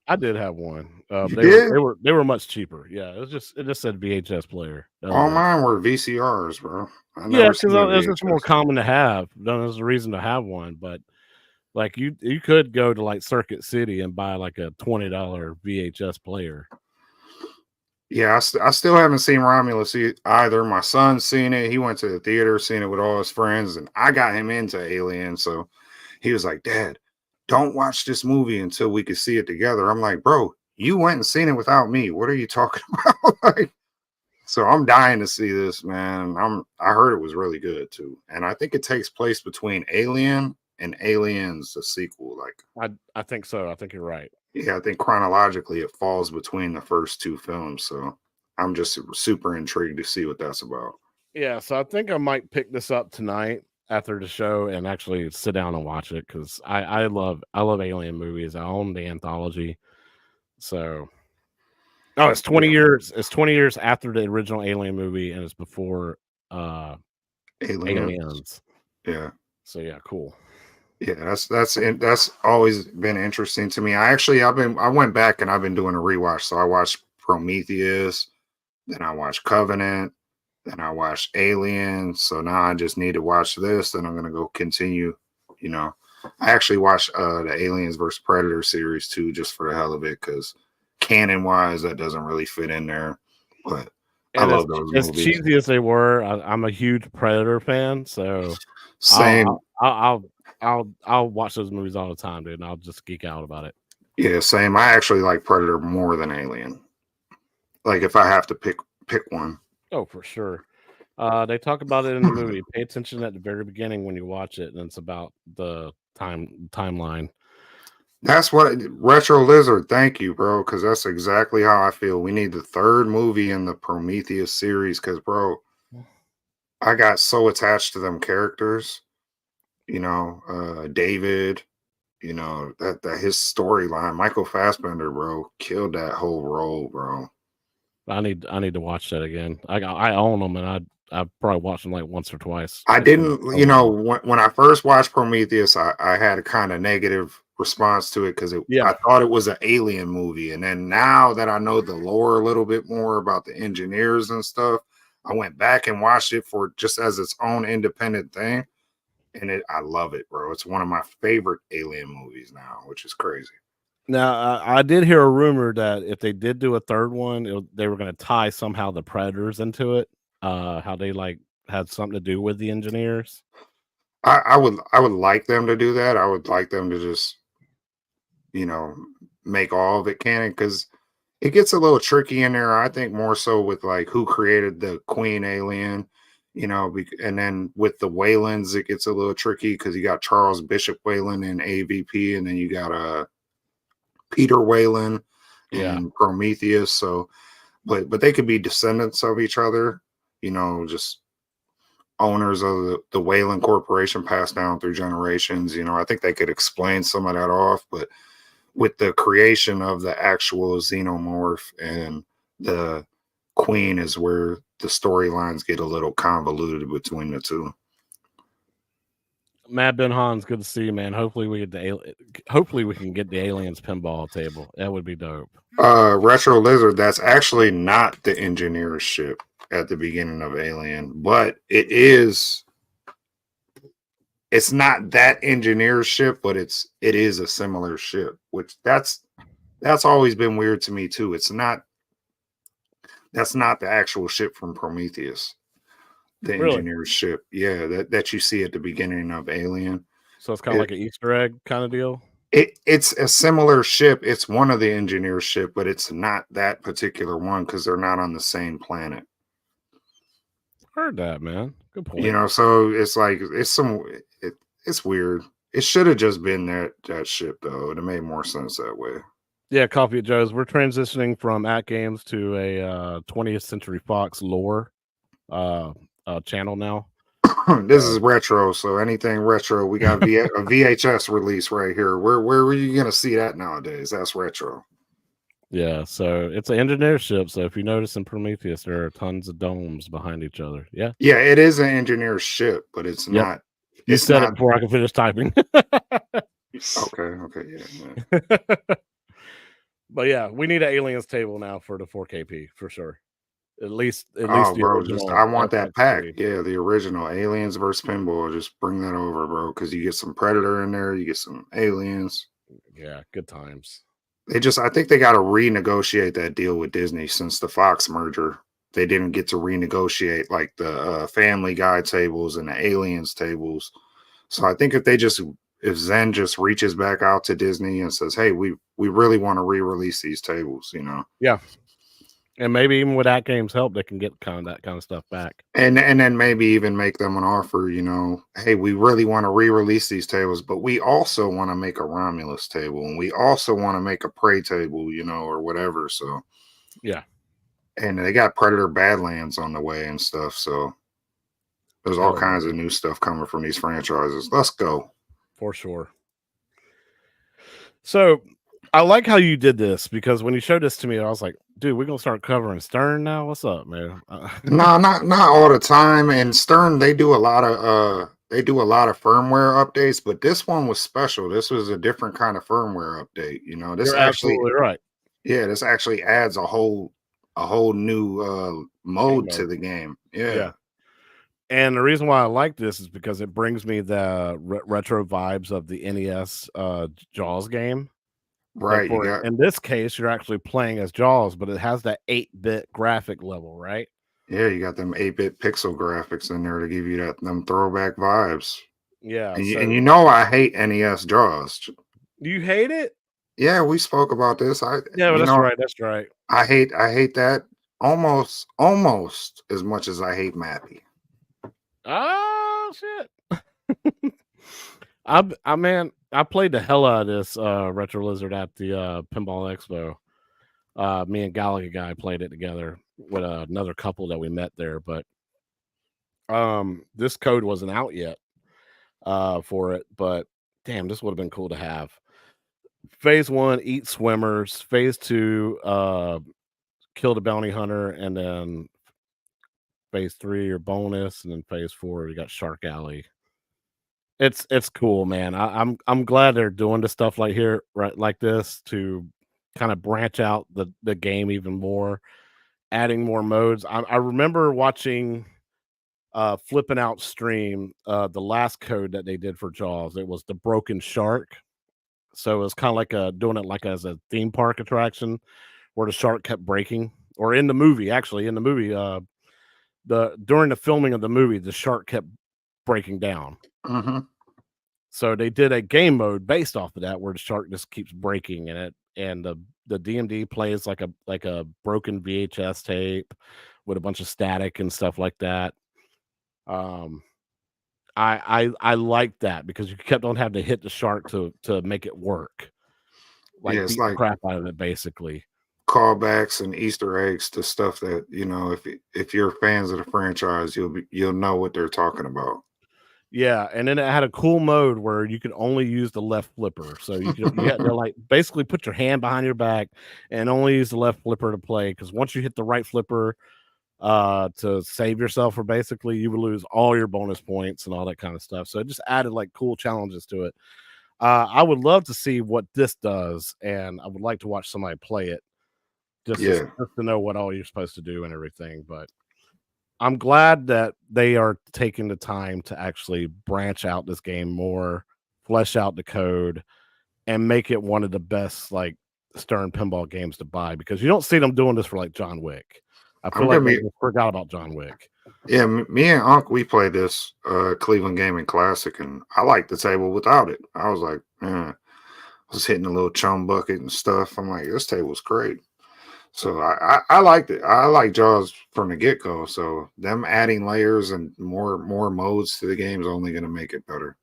I did have one. They were much cheaper. Yeah, it just said VHS player. All mine were VCRs, bro. Yeah, because it was just more common to have. There's a reason to have one, but like you could go to like Circuit City and buy like a $20 VHS player. Yeah, I still haven't seen Romulus either. My son's seen it. He went to the theater, seen it with all his friends, and I got him into Alien. So he was like, Dad, don't watch this movie until we could see it together. I'm like, bro, you went and seen it without me. What are you talking about? Like, so I'm dying to see this, man. I heard it was really good too. And I think it takes place between Alien and Aliens, the sequel. Like I think so. I think you're right. Yeah, I think chronologically it falls between the first two films. So I'm just super intrigued to see what that's about. Yeah, so I think I might pick this up tonight after the show and actually sit down and watch it because I love Alien movies. I own the anthology. So it's 20 years. It's 20 years after the original Alien movie and it's before Aliens. Yeah. So yeah, cool. Yeah, that's always been interesting to me. I went back and I've been doing a rewatch. So I watched Prometheus, then I watched Covenant, then I watched Alien. So now I just need to watch this. Then I'm gonna go continue. You know, I actually watched the Aliens versus Predator series too, just for the hell of it, because canon wise, that doesn't really fit in there. But and I love those movies. As cheesy as they were, I'm a huge Predator fan. So same. I'll watch those movies all the time, dude, and I'll just geek out about it. Yeah, same. I actually like Predator more than Alien. Like if I have to pick one. Oh, for sure. They talk about it in the movie. Pay attention at the very beginning when you watch it, and it's about the timeline. That's what Retro Lizard. Thank you, bro, because that's exactly how I feel. We need the third movie in the Prometheus series, because, bro, I got so attached to them characters. David. That his storyline. Michael Fassbender, bro, killed that whole role, bro. I need to watch that again. I own them, and I probably watched them like once or twice. I It's been didn't, so long. when I first watched Prometheus, I had a kind of negative response to it because I Yeah. thought it was an alien movie. And then now that I know the lore a little bit more about the engineers and stuff, I went back and watched it for just as its own independent thing. And I love it, bro. It's one of my favorite alien movies now, which is crazy. Now, I did hear a rumor that if they did do a third one, they were going to tie somehow the Predators into it. How they like had something to do with the engineers. I would like them to do that. I would like them to just, you know, make all of it canon because it gets a little tricky in there. I think more so with like who created the Queen alien, and then with the Waylands, it gets a little tricky because you got Charles Bishop Wayland and AVP, and then you got Peter Wayland Yeah. and Prometheus. So, but they could be descendants of each other, just owners of the Wayland Corporation passed down through generations. I think they could explain some of that off, but with the creation of the actual xenomorph and the queen is where the storylines get a little convoluted between the two. Matt Ben Hans, good to see you, man. Hopefully hopefully we can get the aliens pinball table. That would be dope. Retro Lizard, that's actually not the engineer's ship at the beginning of Alien, but it's not that engineer's ship, but it is a similar ship, which that's always been weird to me too. That's not the actual ship from Prometheus, the Really? engineer's ship. Yeah, that you see at the beginning of Alien. So it's kind of It, like an Easter egg kind of deal. it's a similar ship. It's one of the engineer's ship, but it's not that particular one because they're not on the same planet. Heard that, man. Good point. So it's like it's weird. It should have just been that ship though. It made more sense that way. Yeah, Coffee at Joe's. We're transitioning from Atgames to a 20th Century Fox lore channel now. This is retro, so anything retro, we got a VHS release right here. Where were you gonna see that nowadays? That's retro. Yeah, so it's an engineer ship. So if you notice in Prometheus, there are tons of domes behind each other. Yeah. Yeah, it is an engineer ship, but it's Yep. not. You It's said it not. before I could finish typing. Okay, yeah. But yeah, we need an aliens table now for the 4KP for sure. At least Oh, the bro, just original I want that pack. FX3. Yeah, the original Aliens versus Pinball. Just bring that over, bro, because you get some Predator in there, you get some Aliens. Yeah, good times. I think they got to renegotiate that deal with Disney since the Fox merger. They didn't get to renegotiate like the Family Guy tables and the Aliens tables. So I think if Zen just reaches back out to Disney and says, "Hey, we really want to re-release these tables," Yeah. And maybe even with that game's help, they can get that kind of stuff back. and then maybe even make them an offer, hey, we really want to re-release these tables, but we also want to make a Romulus table, and we also want to make a Prey table, or whatever. So Yeah. and they got Predator Badlands on the way and stuff. So there's all kinds of new stuff coming from these franchises. Let's go. For sure. So I like how you did this because when you showed this to me, I was like, dude, we're gonna start covering Stern now. What's up, man? No, not all the time. And Stern, they do a lot of firmware updates, but this one was special. This was a different kind of firmware update. This You're actually, absolutely right. yeah, this actually adds a whole new mode to the game. Yeah. And the reason why I like this is because it brings me the retro vibes of the NES Jaws game. Right. In this case, you're actually playing as Jaws, but it has that 8-bit graphic level, right? Yeah, you got them 8-bit pixel graphics in there to give you them throwback vibes. Yeah. And I hate NES Jaws. You hate it? Yeah, we spoke about this. That's right. That's right. I hate that almost as much as I hate Mappy. Oh shit. I man, I played the hell out of this Retro Lizard at the Pinball Expo. Me and Gallagher guy played it together with another couple that we met there, but this code wasn't out yet for it, but damn, this would have been cool to have. Phase 1, eat swimmers. Phase 2, kill the bounty hunter, and then phase 3, your bonus, and then phase 4, you got Shark Alley. It's cool, man. I'm glad they're doing the stuff like here, right, like this to kind of branch out the game even more, adding more modes. I remember watching flipping out stream the last code that they did for Jaws. It was the broken shark. So it was kind of like doing it like as a theme park attraction where the shark kept breaking. Or in the movie, actually, in the movie, the during the filming of the movie, the shark kept breaking down. Mm-hmm. So they did a game mode based off of that where the shark just keeps breaking in it, and the DMD plays like a broken VHS tape with a bunch of static and stuff like that. Um, I like that because you kept on having to hit the shark to make it work, Yeah, like it's beat the like crap out of it, basically. callbacks and Easter eggs to stuff that if you're fans of the franchise, you'll know what they're talking about. Yeah, and then it had a cool mode where you could only use the left flipper. So you had to like basically put your hand behind your back and only use the left flipper to play. Because once you hit the right flipper to save yourself, or basically you would lose all your bonus points and all that kind of stuff. So it just added like cool challenges to it. I would love to see what this does, and I would like to watch somebody play it Yeah, just to know what all you're supposed to do and everything. But I'm glad that they are taking the time to actually branch out this game more, flesh out the code, and make it one of the best like Stern pinball games to buy, because you don't see them doing this for like John Wick. I feel I'm like gonna they be. just forgot about John Wick. Yeah, me and Unc, we played this Cleveland Gaming Classic, and I liked the table without it. I was like, I was hitting a little chum bucket and stuff. I'm like, this table's great. So I liked it. I like Jaws from the get go. So them adding layers and more modes to the game is only going to make it better.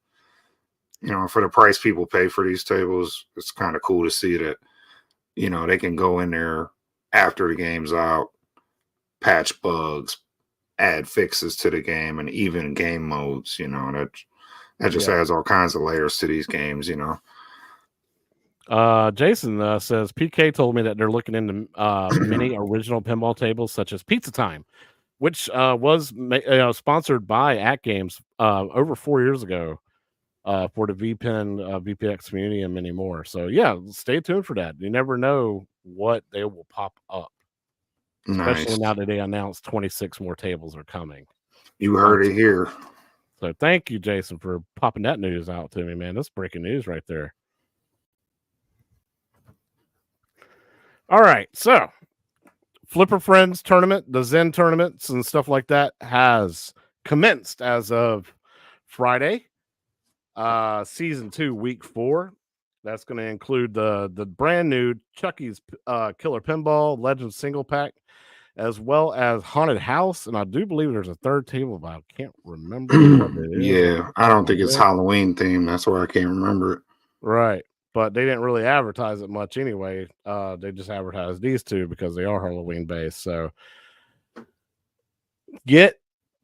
For the price people pay for these tables, it's kind of cool to see that they can go in there after the game's out, patch bugs, add fixes to the game, and even game modes. That just Yeah. adds all kinds of layers to these games. Jason says PK told me that they're looking into many original pinball tables such as Pizza Time, which was sponsored by Atgames over 4 years ago for the VPN, VPX community and many more. So yeah, stay tuned for that. You never know what they will pop up, especially Nice. now that they announced 26 more tables are coming. You heard it here. So thank you, Jason, for popping that news out to me, man. That's breaking news right there. All right, so Flipper Friends tournament, the Zen tournaments and stuff like that has commenced as of Friday. Season 2, week 4. That's going to include the brand new Chucky's Killer Pinball Legends single pack, as well as Haunted House, and I do believe there's a third table, but I can't remember what it is off Yeah, the I top of don't my think it's head. Halloween themed. That's why I can't remember it. Right, but they didn't really advertise it much anyway. They just advertised these two because they are Halloween based. So get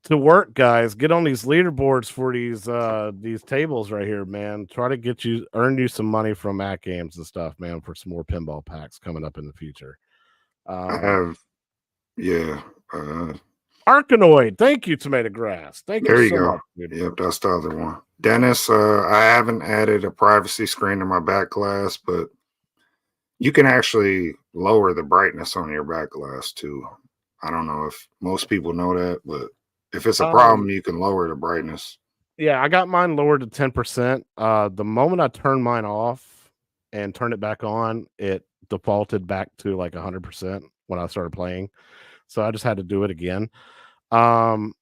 to work, guys. Get on these leaderboards for these tables right here, man. Try to earn you some money from Atgames and stuff, man, for some more pinball packs coming up in the future. I have, yeah. Arkanoid, thank you, Tomato Grass. Thank you There you so go. much, dude. Yep, that's the other one. Dennis, I haven't added a privacy screen to my back glass, but you can actually lower the brightness on your back glass too. I don't know if most people know that, but if it's a Um, problem, you can lower the brightness. yeah, I got mine lowered to 10%. The moment I turned mine off and turned it back on, it defaulted back to like 100% when I started playing. So I just had to do it again. Um,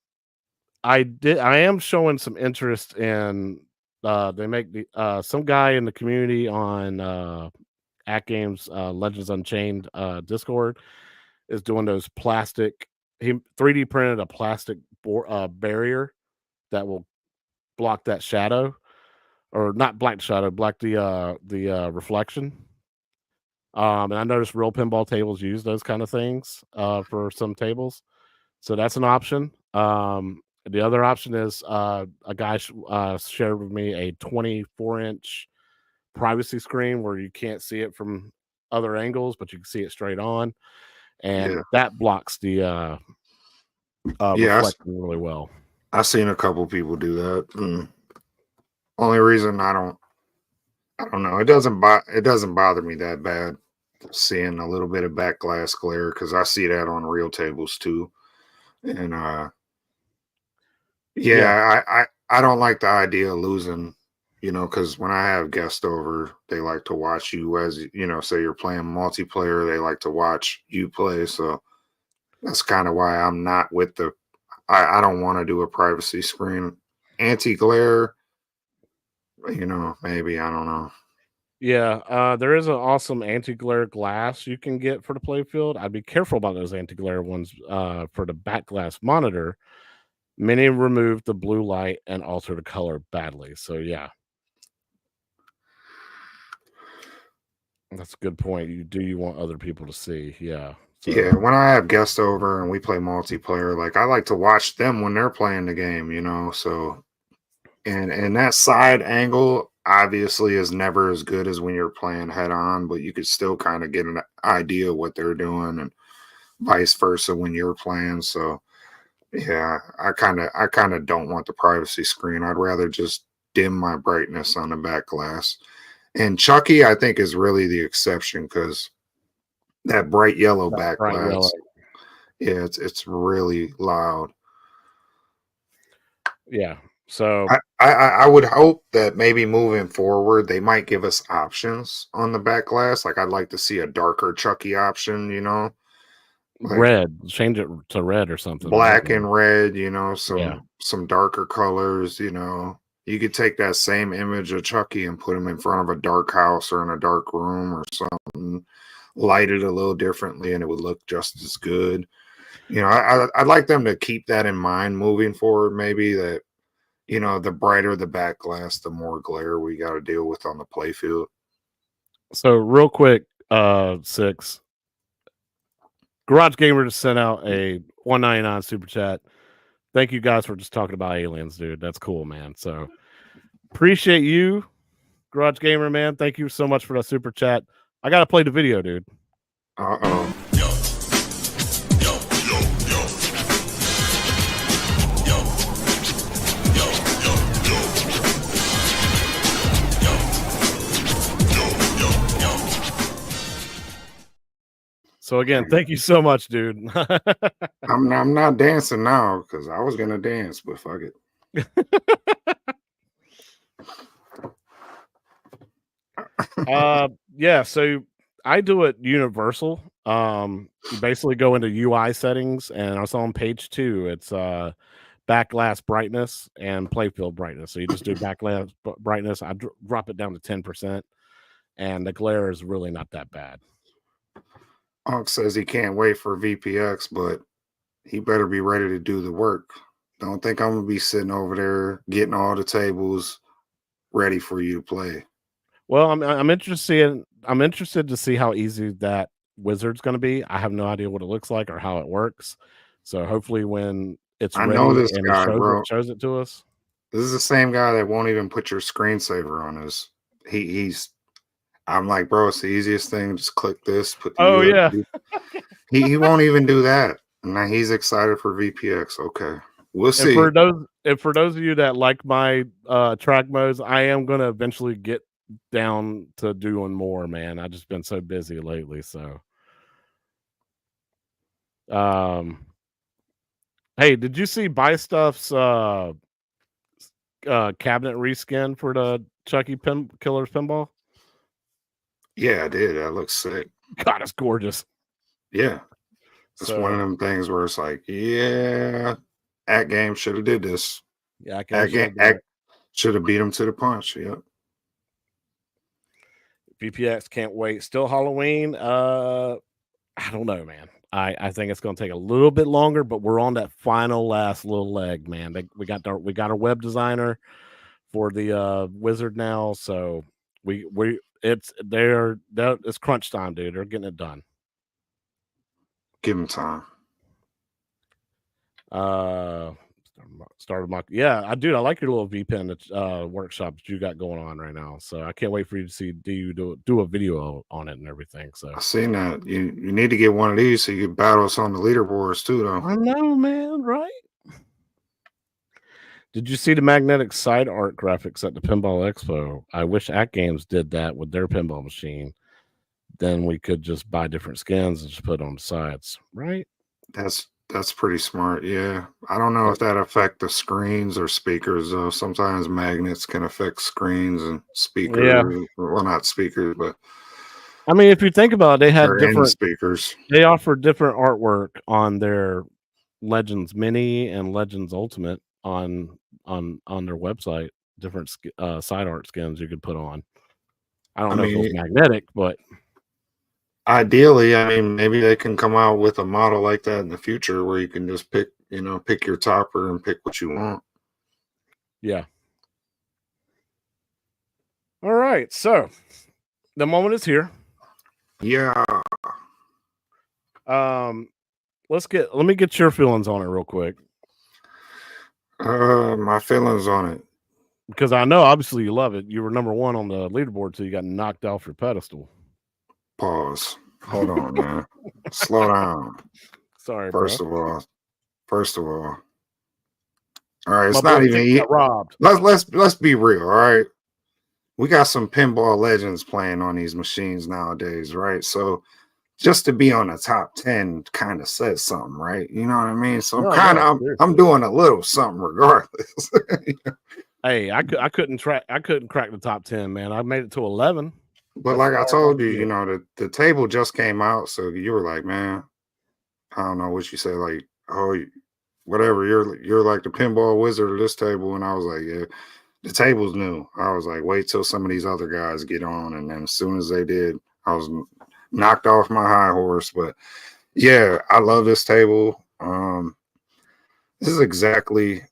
I am showing some interest in they make the some guy in the community on Atgames Legends Unchained Discord is doing those plastic. He 3D printed a plastic barrier that will block that shadow. or not black shadow, black the reflection. And I noticed real pinball tables use those kind of things for some tables, so that's an option. The other option is a guy shared with me a 24-inch privacy screen where you can't see it from other angles, but you can see it straight on, and Yeah. that blocks the Yeah. reflection really well. I've seen a couple people do that. Only reason I don't know. It doesn't bother me that bad seeing a little bit of back glass glare because I see that on real tables too. And Yeah, yeah, I don't like the idea of losing, because when I have guests over, they like to watch you as say you're playing multiplayer, they like to watch you play. So that's kind of why I'm not with I don't want to do a privacy screen. Anti-glare, maybe, I don't know. yeah. There is an awesome anti-glare glass you can get for the playfield. I'd be careful about those anti-glare ones for the back glass monitor. Many remove the blue light and alter the color badly. So yeah, that's a good point. You want other people to see? Yeah. So Yeah, when I have guests over and we play multiplayer, like I like to watch them when they're playing the game, so and that side angle obviously is never as good as when you're playing head on, but you could still kind of get an idea of what they're doing and vice versa when you're playing. So yeah, I kind of don't want the privacy screen. I'd rather just dim my brightness on the back glass. And Chucky, I think, is really the exception because that bright yellow that back bright yellow. glass, yeah, it's really loud. Yeah. So I would hope that maybe moving forward they might give us options on the back glass. Like I'd like to see a darker Chucky option, like red, change it to red or something, right? black and red, Yeah. some darker colors. You could take that same image of Chucky and put him in front of a dark house or in a dark room or something, light it a little differently, and it would look just as good. I'd like them to keep that in mind moving forward. Maybe that the brighter the back glass, the more glare we got to deal with on the playfield. So real quick, six Garage Gamer just sent out a 199 super chat. Thank you guys for just talking about aliens, dude. That's cool, man. So appreciate you, Garage Gamer, man. Thank you so much for that super chat. I gotta play the video, dude. Uh-oh. So again, thank you so much, dude. I'm not dancing now because I was gonna dance, but fuck it. Yeah, so I do it universal. You basically go into UI settings, and I was on page 2. It's back glass brightness and playfield brightness. So you just do back glass brightness. I drop it down to 10%, and the glare is really not that bad. Unc says he can't wait for VPX, but he better be ready to do the work. Don't think I'm gonna be sitting over there getting all the tables ready for you to play. Well, I'm interested to see how easy that wizard's going to be. I have no idea what it looks like or how it works. So hopefully, when it's I know ready this and he guy, bro. shows it to us. This is the same guy that won't even put your screensaver on his. He's. I'm like, bro, it's the easiest thing. Just click this, put the Oh yeah. USB. He won't even do that. Now he's excited for VPX. Okay, we'll see. And for those of you that like my track modes, I am going to eventually get down to doing more, man. I've just been so busy lately. So, hey, did you see Buy Stuff's cabinet reskin for the Chucky Killers pinball? Yeah, I did. That looks sick. God, it's gorgeous. Yeah, it's one of them things where it's like, yeah, Atgames should have did this. Yeah, Should have beat him to the punch. Yep. VPX can't wait. Still Halloween. I don't know, man. I think it's going to take a little bit longer, but we're on that final last little leg, man. We got our web designer for the wizard now. So it's crunch time, dude. They're getting it done. Give them time. Started my I like your little VPN workshop that you got going on right now. So I can't wait for you to see do a video on it and everything. So I seen that. You need to get one of these so you can battle us on the leaderboards too, though. I know, man, right? Did you see the magnetic side art graphics at the Pinball Expo? I wish Atgames did that with their pinball machine. Then we could just buy different skins and just put on the sides, right? That's pretty smart. Yeah. I don't know if that affect the screens or speakers though. Sometimes magnets can affect screens and speakers. Yeah. Well, not speakers, but I mean, if you think about it, they had they're in different speakers. They offered different artwork on their Legends Mini and Legends Ultimate on their website. Different side art skins you could put on. I don't know if it was magnetic, but ideally, I mean, maybe they can come out with a model like that in the future where you can just pick your topper and pick what you want. Yeah. All right. So the moment is here. Yeah. Let me get your feelings on it real quick. My feelings on it. Because I know obviously you love it. You were number 1 on the leaderboard till you got knocked off your pedestal. Pause. Hold on, man. Slow down. Sorry, First of all. All right, it's my not even robbed. Let's be real, all right? We got some Pinball Legends playing on these machines nowadays, right? So just to be on the top 10 kind of says something, right? You know what I mean? So I'm doing a little something regardless. Hey, I couldn't crack the top 10, man. I made it to 11. But like I told you, the table just came out, so you were like, man, I don't know what you say, like, oh, whatever, you're like the pinball wizard of this table, and I was like, yeah, the table's new. I was like, wait till some of these other guys get on, and then as soon as they did, I was knocked off my high horse. But yeah, I love this table. This is exactly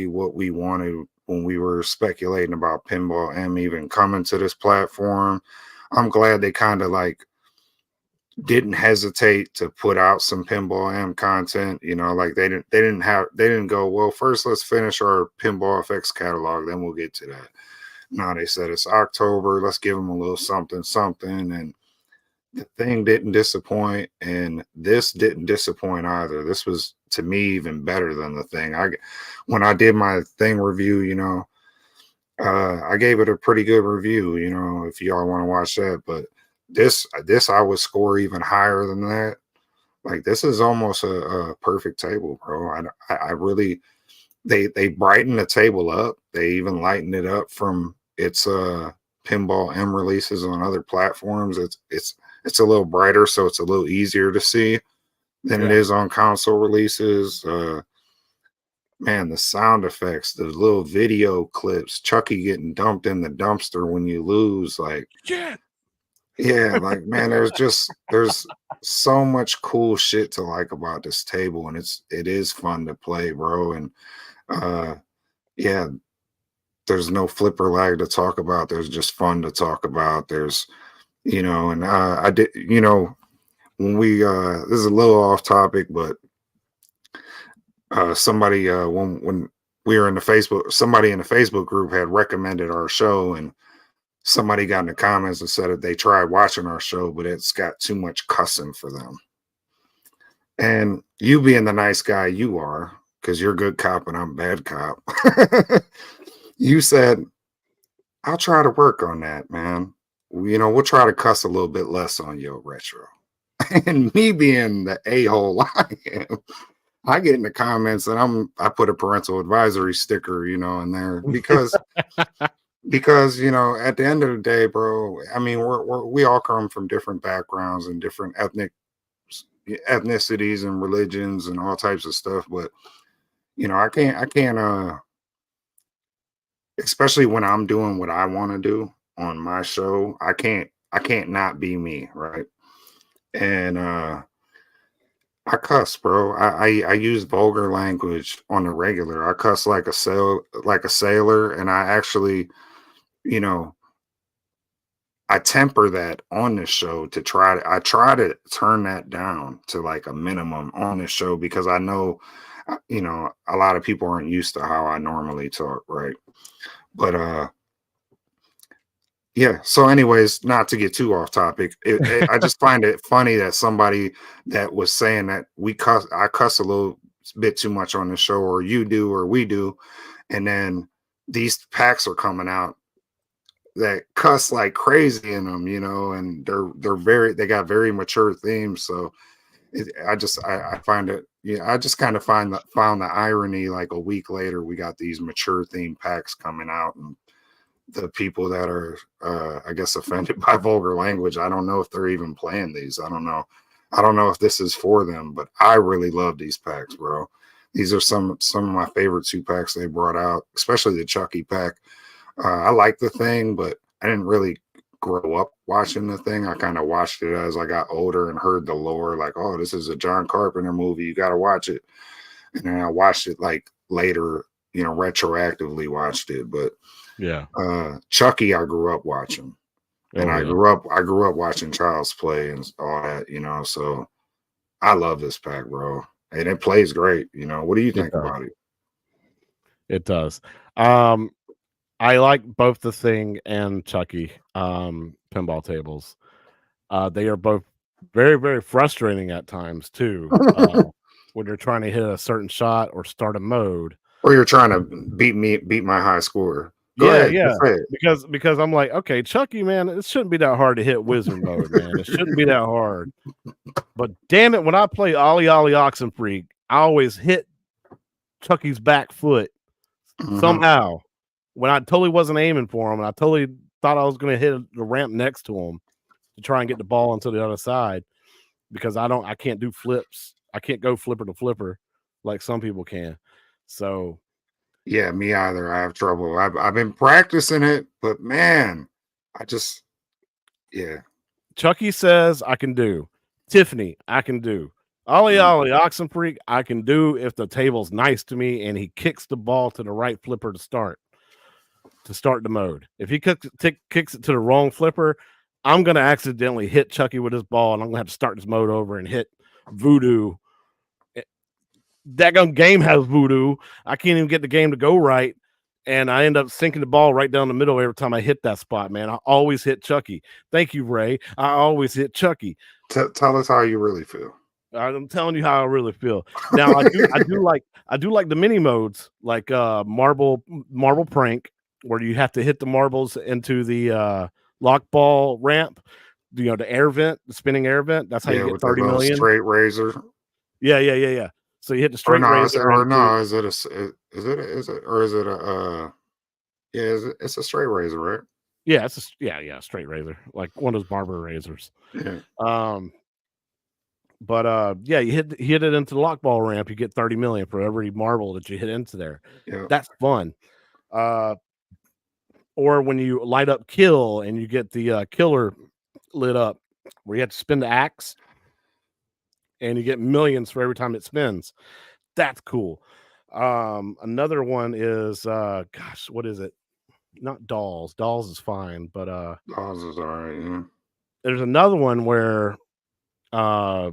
what we wanted when we were speculating about Pinball M even coming to this platform. I'm glad they kind of like didn't hesitate to put out some Pinball M content. Like they didn't go, well, first let's finish our pinballfx catalog, then we'll get to that. No, they said it's October, let's give them a little something, and the thing didn't disappoint, and this didn't disappoint either. This was, to me, even better than the thing. When I did my thing review, I gave it a pretty good review, if y'all want to watch that. But this I would score even higher than that. Like, this is almost a perfect table, bro. I really, they brightened the table up. They even lightened it up from its Pinball M releases on other platforms. It's a little brighter, so it's a little easier to see than it is on console releases. Man, the sound effects, the little video clips, Chucky getting dumped in the dumpster when you lose, like, yeah, like, man, there's so much cool shit to like about this table, and it is fun to play, bro. And yeah, there's no flipper lag to talk about. There's just fun to talk about. There's and I did, when we this is a little off topic, but somebody when we were in the Facebook, somebody in the Facebook group had recommended our show, and somebody got in the comments and said that they tried watching our show, but it's got too much cussing for them. And you being the nice guy you are, because you're good cop and I'm bad cop, you said, I'll try to work on that, man. We'll try to cuss a little bit less on Yo Retro. And me being the a-hole I am, I get in the comments and I put a parental advisory sticker, in there because at the end of the day, bro, I mean, we all come from different backgrounds and different ethnicities and religions and all types of stuff. But I can't especially when I'm doing what I want to do on my show, I can't not be me, right? And I cuss, bro. I use vulgar language on the regular. I cuss like a sailor, and I actually, you know, I temper that on this show to I try to turn that down to like a minimum on this show because I know, a lot of people aren't used to how I normally talk, right? But yeah. So, anyways, not to get too off topic, I just find it funny that somebody that was saying that I cuss a little bit too much on the show, or you do, or we do, and then these packs are coming out that cuss like crazy in them, and they got very mature themes. So I find it, yeah, I just kind of found the irony. Like a week later, we got these mature theme packs coming out, and the people that are, I guess, offended by vulgar language, I don't know if they're even playing these. I don't know if this is for them, but I really love these packs, bro. These are some of my favorite 2 packs they brought out, especially the Chucky pack. I like the thing, but I didn't really grow up watching the thing. I kind of watched it as I got older and heard the lore, like, oh, this is a John Carpenter movie, you got to watch it. And then I watched it like later, retroactively watched it. But Yeah. Chucky, I grew up watching, and Oh, yeah. I grew up watching Child's Play and all that, So I love this pack, bro, and it plays great. What do you It think does. about it? It does. I like both the Thing and Chucky pinball tables. They are both very, very frustrating at times too. When you're trying to hit a certain shot or start a mode. Or you're trying to beat my high score. Go Yeah, ahead, yeah. just say it. Because I'm like, okay, Chucky, man, it shouldn't be that hard to hit wizard mode, man. It shouldn't be that hard. But damn it, when I play Ollie Ollie Oxen Freak, I always hit Chucky's back foot somehow when I totally wasn't aiming for him, and I totally thought I was going to hit the ramp next to him to try and get the ball into the other side because I can't do flips. I can't go flipper to flipper like some people can. So Yeah, me either. I have trouble. I've been practicing it, but man, I just yeah. Chucky says I can do. Tiffany, I can do. Ollie Mm, Ollie Oxen Freak, I can do if the table's nice to me and he kicks the ball to the right flipper to start the mode. If he kicks it to the wrong flipper, I'm gonna accidentally hit Chucky with his ball, and I'm gonna have to start this mode over and hit Voodoo. That game has Voodoo. I can't even get the game to go right, and I end up sinking the ball right down the middle every time I hit that spot. Man, I always hit Chucky. Thank you, Ray. I always hit Chucky. tell us how you really feel. I'm telling you how I really feel. Now I do like the mini modes like marble prank where you have to hit the marbles into the lock ball ramp, the air vent, the spinning air vent. That's how you Yeah, get with that 30 little million. straight razor. Yeah. So you hit the Or straight no, razor into is it a yeah, it's a straight razor, right? yeah, straight razor, like one of those barber razors. Yeah. Um but yeah, you hit it into the lock ball ramp, you get 30 million for every marble that you hit into there. Yeah. That's fun. Uh or when you light up kill and you get the killer lit up where you have to spin the axe and you get millions for every time it spins. That's cool. Another one is gosh, what is it? Not dolls. Dolls is fine, but Ours is all right, yeah. there's another one where uh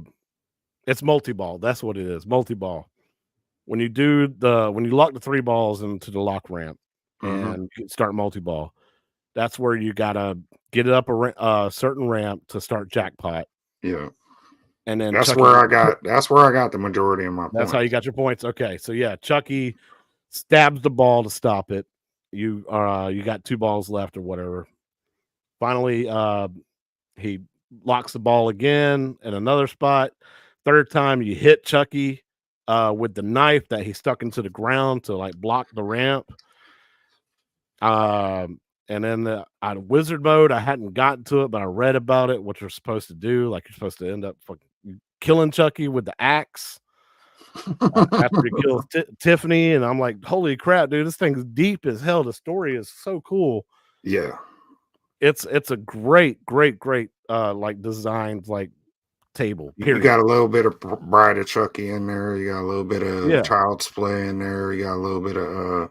it's multi-ball. That's what it is. Multi-ball. When you lock the 3 balls into the lock ramp Mm-hmm. and you start multi-ball, that's where you gotta get it up a certain ramp to start jackpot. Yeah. And then That's Chucky, where I got the majority of my that's how you points. got your points. Okay, so yeah, Chucky stabs the ball to stop it. You got 2 balls left or whatever. Finally, he locks the ball again in another spot. Third time, you hit Chucky with the knife that he stuck into the ground to like block the ramp. And then out of wizard mode, I hadn't gotten to it, but I read about it, what you're supposed to do. Like you're supposed to end up killing Chucky with the axe after he kills Tiffany. And I'm like, holy crap, dude, this thing's deep as hell. The story is so cool. Yeah. It's a great like designed like table. You Period. got a little bit of Bride of Chucky in there. You got a little bit of Yeah, Child's Play in there. You got a little bit of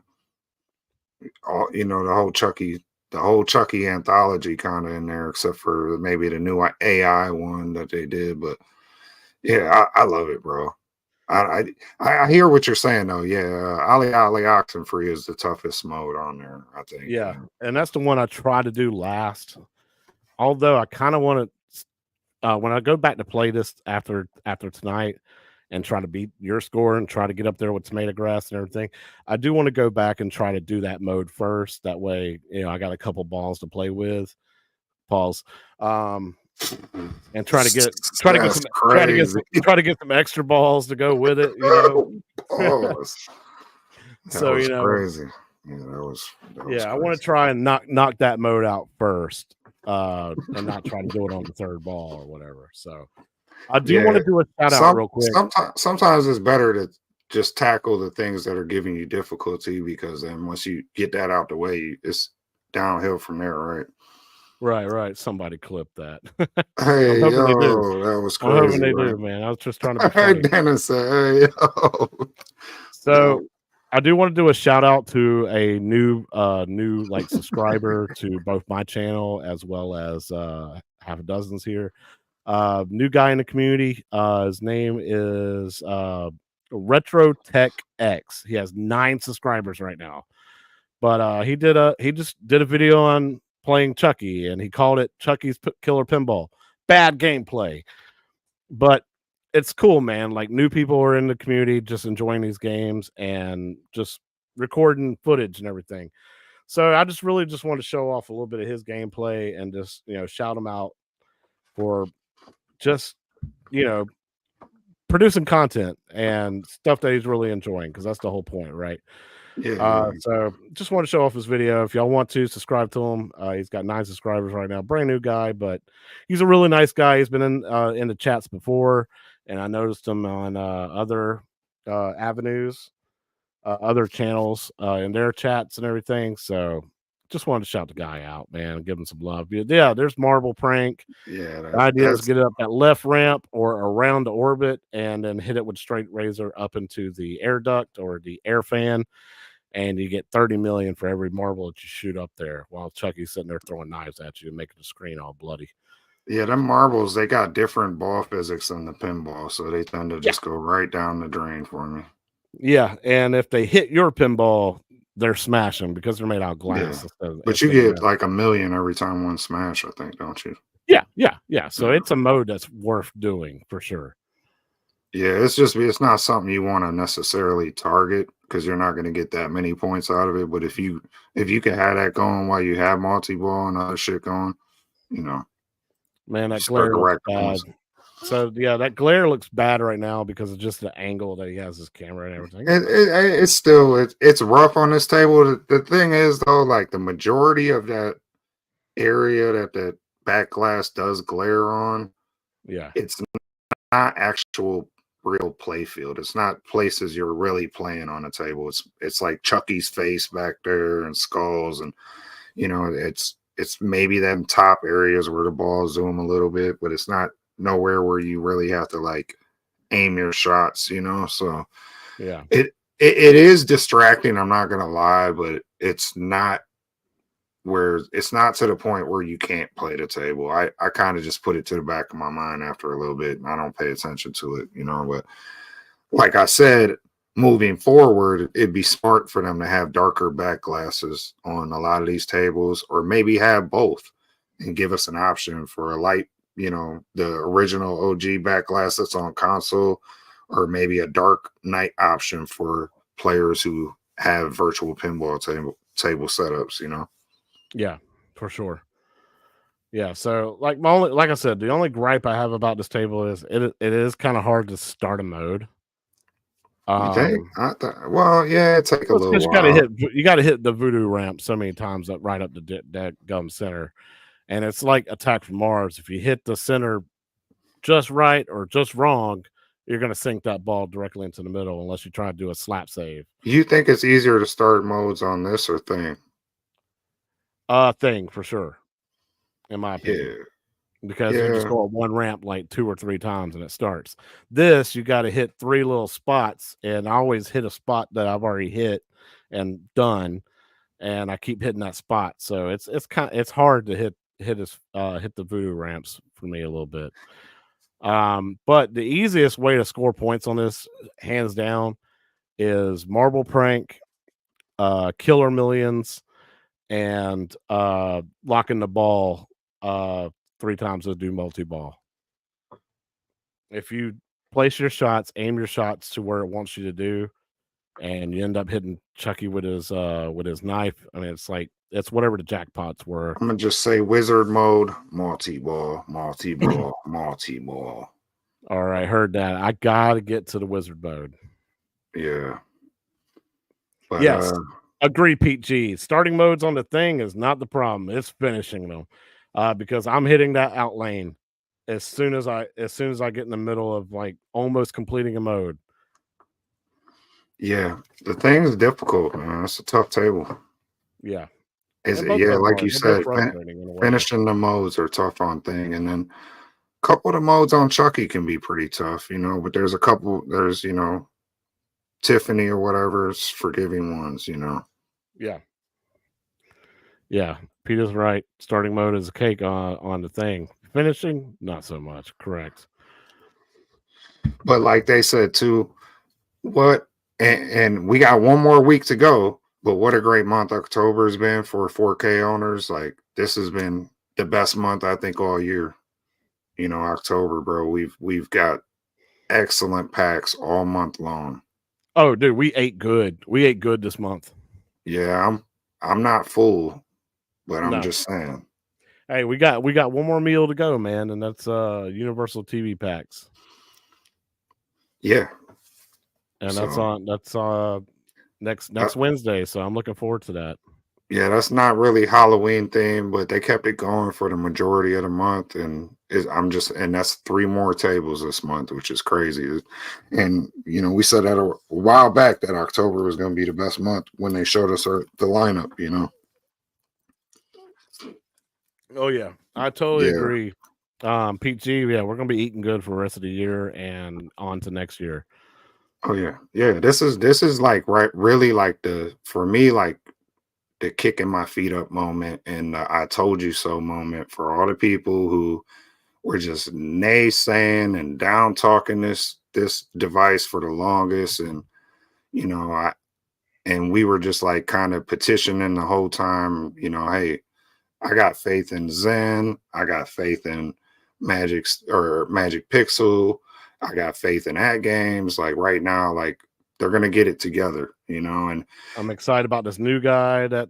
all, the whole Chucky anthology kind of in there, except for maybe the new AI one that they did. But yeah, I love it, bro. I, I hear what you're saying though. Yeah, Ali Ali Oxenfree is the toughest mode on there, I think. yeah, and that's the one I try to do last. Although I kind of want to, when I go back to play this after tonight and try to beat your score and try to get up there with tomato grass and everything, I do want to go back and try to do that mode first. That way, I got a couple balls to play with. Pause. And try to get That's crazy. some extra balls to go with it. Pause. That So was crazy. Yeah, that was I want to try and knock that mode out first, and not try to do it on the third ball or whatever. So I do want to do a shout out real quick. Sometimes it's better to just tackle the things that are giving you difficulty, because then once you get that out the way, it's downhill from there, right? Right. Somebody clip that. Hey, yo, that was crazy. I'm hoping they do, man. I was just trying to be funny. Dennis said, hey, yo. So I do want to do a shout out to a new like subscriber to both my channel as well as half a dozens here. New guy in the community. His name is Retro Tech X. He has 9 subscribers right now. But he just did a video on playing Chucky, and he called it Chucky's Killer Pinball. Bad gameplay, but it's cool, man. Like, new people are in the community just enjoying these games and just recording footage and everything. So I just really just want to show off a little bit of his gameplay and just shout him out for just producing content and stuff that he's really enjoying, because that's the whole point, right? Yeah. So just want to show off his video. If y'all want to subscribe to him, he's got 9 subscribers right now. Brand new guy, but he's a really nice guy. He's been in the chats before, and I noticed him on other avenues, other channels in their chats and everything. So just wanted to shout the guy out, man, and give him some love. Yeah, there's Marble Prank. Yeah, the idea is to get it up that left ramp or around the orbit, and then hit it with straight razor up into the air duct or the air fan. And you get 30 million for every marble that you shoot up there, while Chucky's sitting there throwing knives at you and making the screen all bloody. Yeah, them marbles, they got different ball physics than the pinball, so they tend to just go right down the drain for me. Yeah, and if they hit your pinball, they're smashing because they're made out of glass. Yeah. But you get like 1 million every time one smash, I think, don't you? Yeah. So it's a mode that's worth doing for sure. Yeah, it's not something you want to necessarily target, because you're not going to get that many points out of it. But if you can have that going while you have multi-ball and other shit going, man, that glare looks bad. So yeah, that glare looks bad right now because of just the angle that he has his camera and everything. It's rough on this table. The thing is though, like, the majority of that area that back glass does glare on, it's not actual real play field. It's not places you're really playing on a table. It's like Chucky's face back there and skulls, and it's maybe them top areas where the ball zoom a little bit, but it's not nowhere where you really have to like aim your shots, so yeah, it is distracting, I'm not gonna lie, but it's not to the point where you can't play the table. I kind of just put it to the back of my mind after a little bit, and I don't pay attention to it, but like I said, moving forward, it'd be smart for them to have darker back glasses on a lot of these tables, or maybe have both and give us an option for a light, the original OG back glass that's on console, or maybe a dark night option for players who have virtual pinball table setups, Yeah, for sure. Yeah, so like I said, the only gripe I have about this table is it is kind of hard to start a mode. You think? Well, yeah, it take a little while. You got to hit the voodoo ramp so many times up right up the gum center, and it's like Attack from Mars. If you hit the center just right or just wrong, you're going to sink that ball directly into the middle unless you try to do a slap save. You think it's easier to start modes on this or thing? Thing for sure, in my opinion. because you just Yeah, go up one ramp like 2 or 3 times and it starts. This, you gotta hit 3 little spots, and I always hit a spot that I've already hit and done, and I keep hitting that spot. So it's hard to hit the voodoo ramps for me a little bit. But the easiest way to score points on this, hands down, is Marble Prank, Killer Millions, and locking the ball 3 times to do multi-ball. If you place your shots, aim your shots to where it wants you to do, and you end up hitting Chucky with his knife, I mean, it's whatever the jackpots were. I'm gonna just say wizard mode, multi-ball, multi-ball, multi-ball. All right, heard that. I gotta get to the wizard mode. Yeah, but Yes, agree, Pete G. Starting modes on the thing is not the problem. It's finishing them, because I'm hitting that out lane as soon as I get in the middle of like almost completing a mode. yeah, the thing is difficult, man. It's a tough table. Yeah, Is and it? both Yeah, of them like are. you They're both said, frustrating in a way. finishing the modes are tough on thing, and then a couple of the modes on Chucky can be pretty tough, But there's a couple. There's Tiffany or whatever's forgiving ones, Yeah, yeah. Peter's right. Starting mode is a cake on the thing. Finishing, not so much. Correct. But like they said too, what and we got one more week to go. But what a great month October has been for 4K owners. Like this has been the best month I think all year. October, bro. We've got excellent packs all month long. Oh, dude, we ate good. We ate good this month. Yeah, I'm not full, but I'm No. just saying. Hey, we got one more meal to go, man, and that's Universal TV packs. Yeah. And So that's uh, next Wednesday, so I'm looking forward to that. yeah, that's not really Halloween theme, but they kept it going for the majority of the month, and and that's 3 more tables this month, which is crazy. And we said that a while back that October was going to be the best month when they showed us the lineup. Oh yeah, I totally Yeah, agree. PG, yeah, we're gonna be eating good for the rest of the year and on to next year. oh yeah, yeah. This is like right, really like for me like the kicking my feet up moment and the I told you so moment for all the people who were just naysaying and down talking this device for the longest, and I and we were just like kind of petitioning the whole time, hey, I got faith in Zen, I got faith in Magic Pixel, I got faith in Atgames. Like right now, like they're gonna get it together, and I'm excited about this new guy that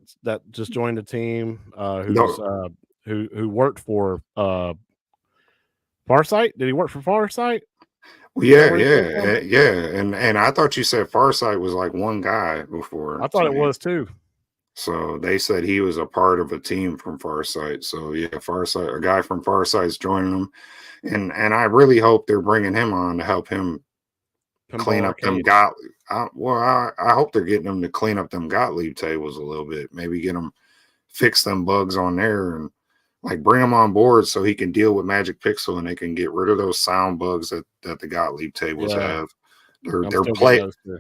just joined the team, no, who worked for Farsight. Did he work for Farsight? Is that yeah, where he came from? yeah, and I thought you said Farsight was like one guy before I to thought it me. was too. So they said he was a part of a team from Farsight. So yeah, Farsight, a guy from Farsight's joining them, and I really hope they're bringing him on to help him clean Pinball up them Arcade. I hope they're getting them to clean up them Gottlieb tables a little bit. Maybe get them fix them bugs on there and like bring him on board so he can deal with Magic Pixel and they can get rid of those sound bugs that the Gottlieb tables Yeah, have. They're I'm they're still getting play those too.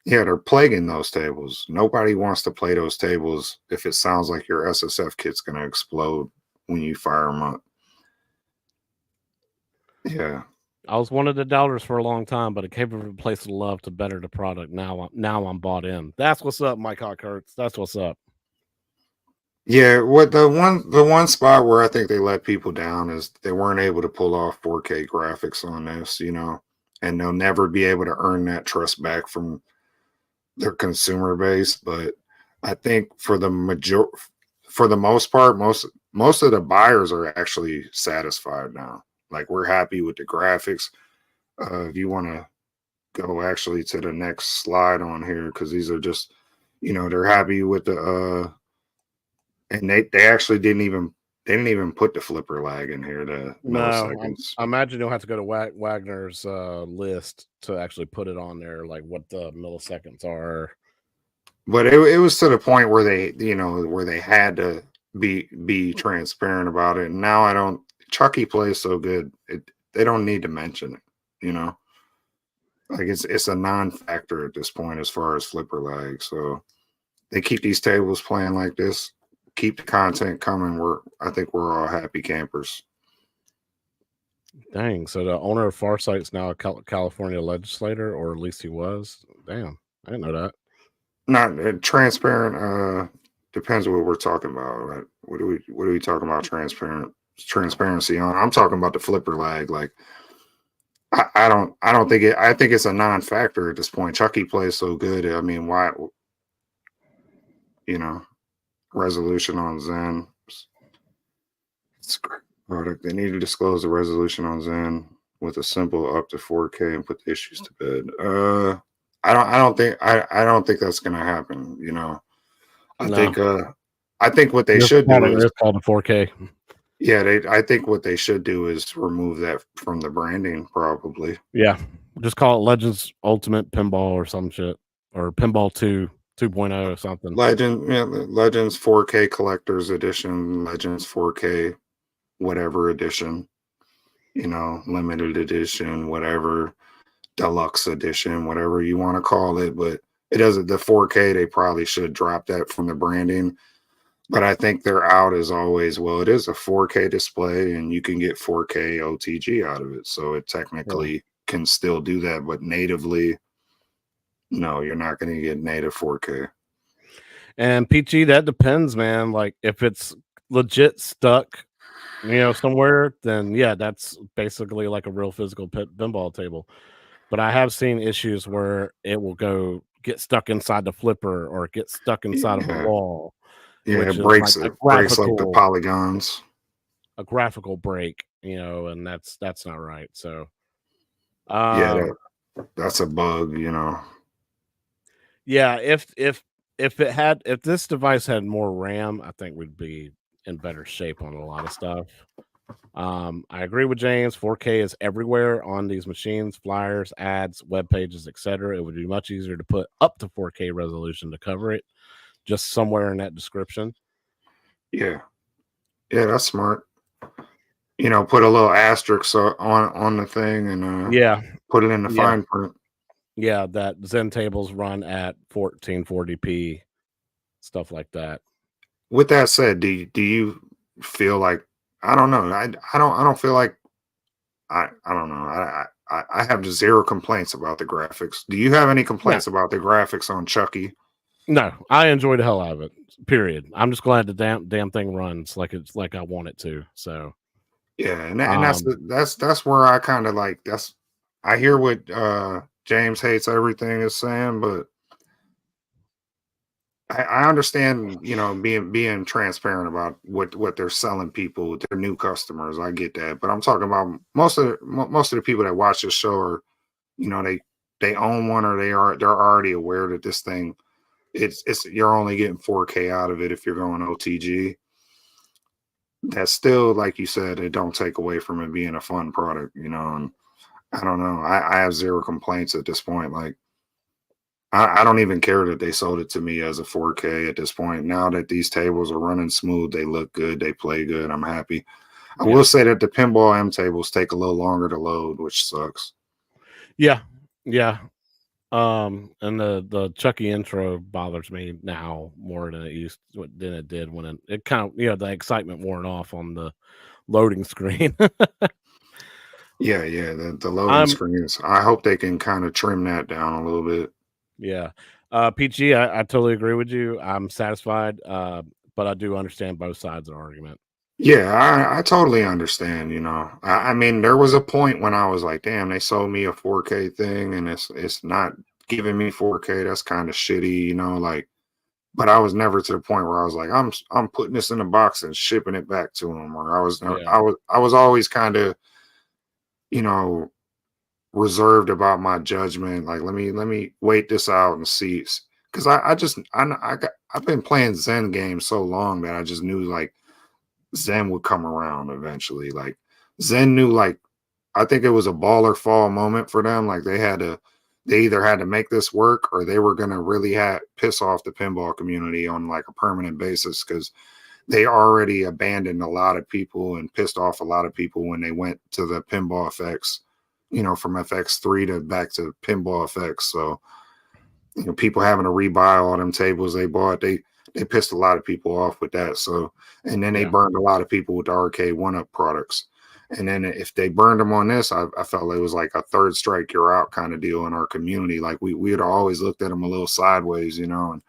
Yeah, they're plaguing those tables. Nobody wants to play those tables if it sounds like your SSF kit's going to explode when you fire them up. Yeah. I was one of the doubters for a long time, but it came from a place of love to better the product. Now I'm bought in. That's what's up, Mike Hawkhurst. That's what's up. Yeah, what the one spot where I think they let people down is they weren't able to pull off 4K graphics on this, and they'll never be able to earn that trust back from their consumer base. But I think for the most part, most of the buyers are actually satisfied now. Like we're happy with the graphics. If you want to go actually to the next slide on here, because these are just, they're happy with the and they actually didn't even put the flipper lag in here, the No, milliseconds. I imagine you'll have to go to Wagner's list to actually put it on there, like what the milliseconds are. But it was to the point where they had to be transparent about it. And now I don't. Chucky plays so good, they don't need to mention it, you know. Like it's a non-factor at this point as far as flipper lag. So they keep these tables playing like this, keep the content coming. I think we're all happy campers. Dang. So the owner of Farsight's now a California legislator, or at least he was. Damn. I didn't know that. Not transparent. Depends what we're talking about. Right? What are we talking about? Transparency on. I'm talking about the flipper lag. Like I don't think it. I think it's a non-factor at this point. Chucky plays so good. I mean, why? You know, resolution on Zen. It's a great product. They need to disclose the resolution on Zen with a simple up to 4K and put the issues to bed. I don't think that's gonna happen. You know, No. I think what they should do is It's called a 4K. yeah, I think what they should do is remove that from the branding, probably. Yeah. Just call it Legends Ultimate Pinball or some shit. Or Pinball 2.0 or something. Legends 4K Collector's Edition, Legends 4K whatever edition, you know, limited edition, whatever, deluxe edition, whatever you want to call it. But it doesn't, the 4K, they probably should drop that from the branding. But I think their out is always, well, it is a 4K display and you can get 4K OTG out of it. So it technically can still do that, but natively, no, you're not going to get native 4K. And PG, that depends, man. Like if it's legit stuck, you know, somewhere, then yeah, that's basically like a real physical pinball table. But I have seen issues where it will get stuck inside the flipper or get stuck inside of the Yeah. wall, Yeah, which it is like breaks like the polygons. a graphical break, you know, and that's not right. So Yeah, that's a bug, you know. yeah, if this device had more RAM, I think we'd be in better shape on a lot of stuff. I agree with James. 4K is everywhere on these machines, flyers, ads, web pages, etc. It would be much easier to put up to 4K resolution to cover it, just somewhere in that description. Yeah, yeah, that's smart. You know, put a little asterisk on the thing and Yeah, put it in the yeah, fine print. yeah. That Zen tables run at 1440p, stuff like that. With that said, do you feel like I don't know. I don't feel like I don't know. I have zero complaints about the graphics. Do you have any No, complaints about the graphics on Chucky? no, I enjoy the hell out of it. Period. I'm just glad the damn thing runs like it's like I want it to. So, Yeah, and um, that's where I kind of like I hear what James hates everything is saying, but I understand, you know, being transparent about what they're selling people, their new customers. I get that, but I'm talking about most of the people that watch this show are, you know, they own one or they're already aware that this thing it's you're only getting 4K out of it if you're going OTG. That's still, like you said, it don't take away from it being a fun product, you know. And I don't know, I have zero complaints at this point. Like I don't even care that they sold it to me as a 4K at this point. Now that these tables are running smooth, they look good, they play good. I'm happy. I yeah, will say that the Pinball M tables take a little longer to load, which sucks. yeah, yeah. And the Chucky intro bothers me now more than it did when it kind of, you know, the excitement worn off on the loading screen. Yeah, yeah. The loading I'm screens. I hope they can kind of trim that down a little bit. Yeah. PG, I totally agree with you. I'm satisfied, but I do understand both sides of the argument. Yeah, I totally understand. You know, I mean, there was a point when I was like, "Damn, they sold me a 4K thing, and it's not giving me 4K. That's kind of shitty." You know, like, but I was never to the point where I was like, I'm putting this in a box and shipping it back to them. Or Yeah. I was always kind of, you know, reserved about my judgment. Like, let me wait this out and see, because I've been playing Zen games so long that I just knew like Zen would come around eventually. Like Zen knew, like, I think it was a baller fall moment for them. Like they either had to make this work or they were gonna really piss off the pinball community on like a permanent basis, because they already abandoned a lot of people and pissed off a lot of people when they went to the Pinball FX, from FX3 to back to Pinball FX. So, people having to rebuy all them tables they bought, they pissed a lot of people off with that. So, and then they burned a lot of people with the Arcade 1-Up products. And then if they burned them on this, I felt it was like a third strike, you're out kind of deal in our community. Like we had always looked at them a little sideways, and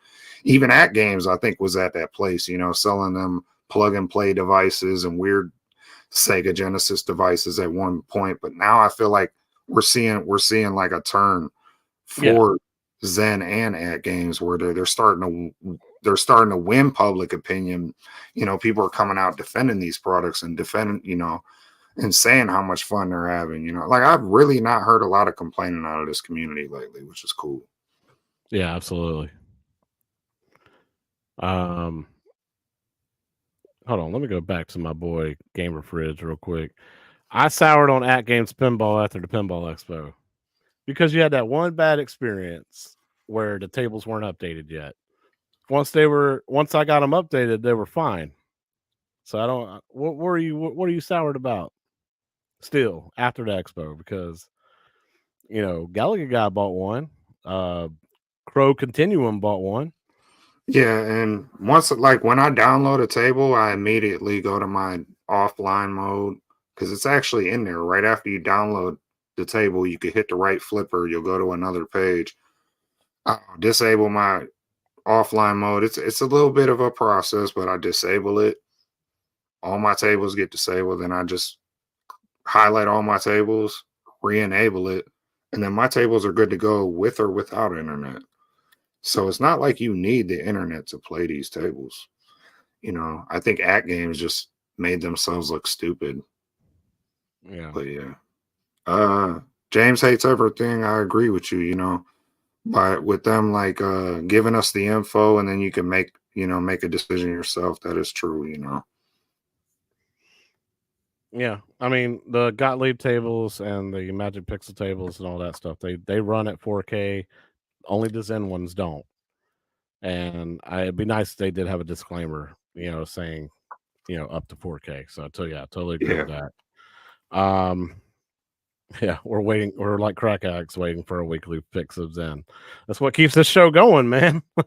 even Atgames, I think, was at that place, selling them plug and play devices and weird Sega Genesis devices at one point. But now I feel like we're seeing like a turn for Zen and Atgames where they're starting to win public opinion. People are coming out defending these products and and saying how much fun they're having. Like I've really not heard a lot of complaining out of this community lately, which is cool. Yeah, absolutely. Hold on, let me go back to my boy Gamer Fridge real quick. I soured on Atgames Pinball after the Pinball Expo because you had that one bad experience where the tables weren't updated yet. Once I got them updated, they were fine. So I don't. What are you soured about? Still after the expo because Gallagher guy bought one. Crow Continuum bought one. Yeah, and once when I download a table, I immediately go to my offline mode because it's actually in there. Right after you download the table, you can hit the right flipper, you'll go to another page. I'll disable my offline mode. It's a little bit of a process, but I disable it. All my tables get disabled, and I just highlight all my tables, re-enable it, and then my tables are good to go with or without internet. So it's not like you need the internet to play these tables. I think Atgames just made themselves look stupid. Yeah. But yeah. James hates everything. I agree with you, but with them giving us the info and then you can make a decision yourself. That is true. Yeah. I mean, the Gottlieb tables and the Magic Pixel tables and all that stuff, they run at 4K. Only the Zen ones don't. And it'd be nice if they did have a disclaimer, saying, up to 4K. So I totally agree with that. Yeah, we're waiting. We're like crack addicts waiting for a weekly fix of Zen. That's what keeps this show going, man. As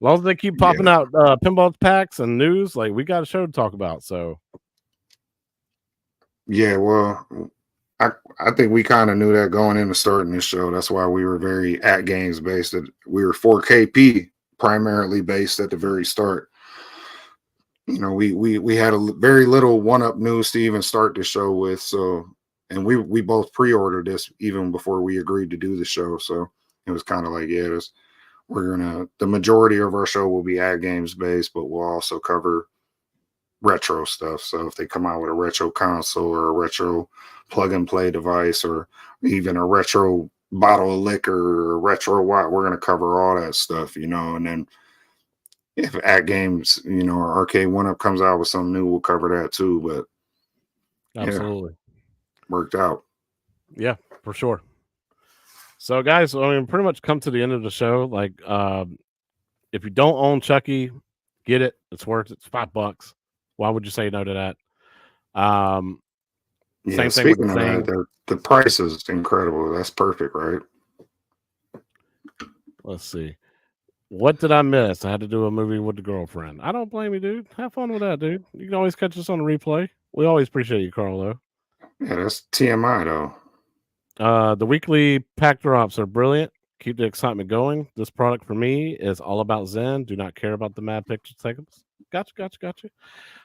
long as they keep popping out pinball packs and news, like we got a show to talk about. So yeah, well, I think we kind of knew that going into starting this show. That's why we were very Atgames based. We were 4KP primarily based at the very start. We had a very little 1-Up news to even start the show with. So, and we both pre-ordered this even before we agreed to do the show. So it was kind of like, the majority of our show will be Atgames based, but we'll also cover retro stuff. So if they come out with a retro console or a retro plug and play device or even a retro bottle of liquor or retro what, we're going to cover all that stuff, and then if Atgames, or Arcade 1-Up comes out with something new, we'll cover that too. But absolutely, worked out. Yeah, for sure. So guys, I mean, pretty much come to the end of the show. Like, if you don't own Chucky, get it. It's worth it. It's $5. Why would you say no to that? Same thing with the thing. The price is incredible. That's perfect, right? Let's see. What did I miss? I had to do a movie with the girlfriend. I don't blame you, dude. Have fun with that, dude. You can always catch us on the replay. We always appreciate you, Carl, though. Yeah, that's TMI, though. The weekly pack drops are brilliant. Keep the excitement going. This product for me is all about Zen. Do not care about the mad picture seconds. Gotcha.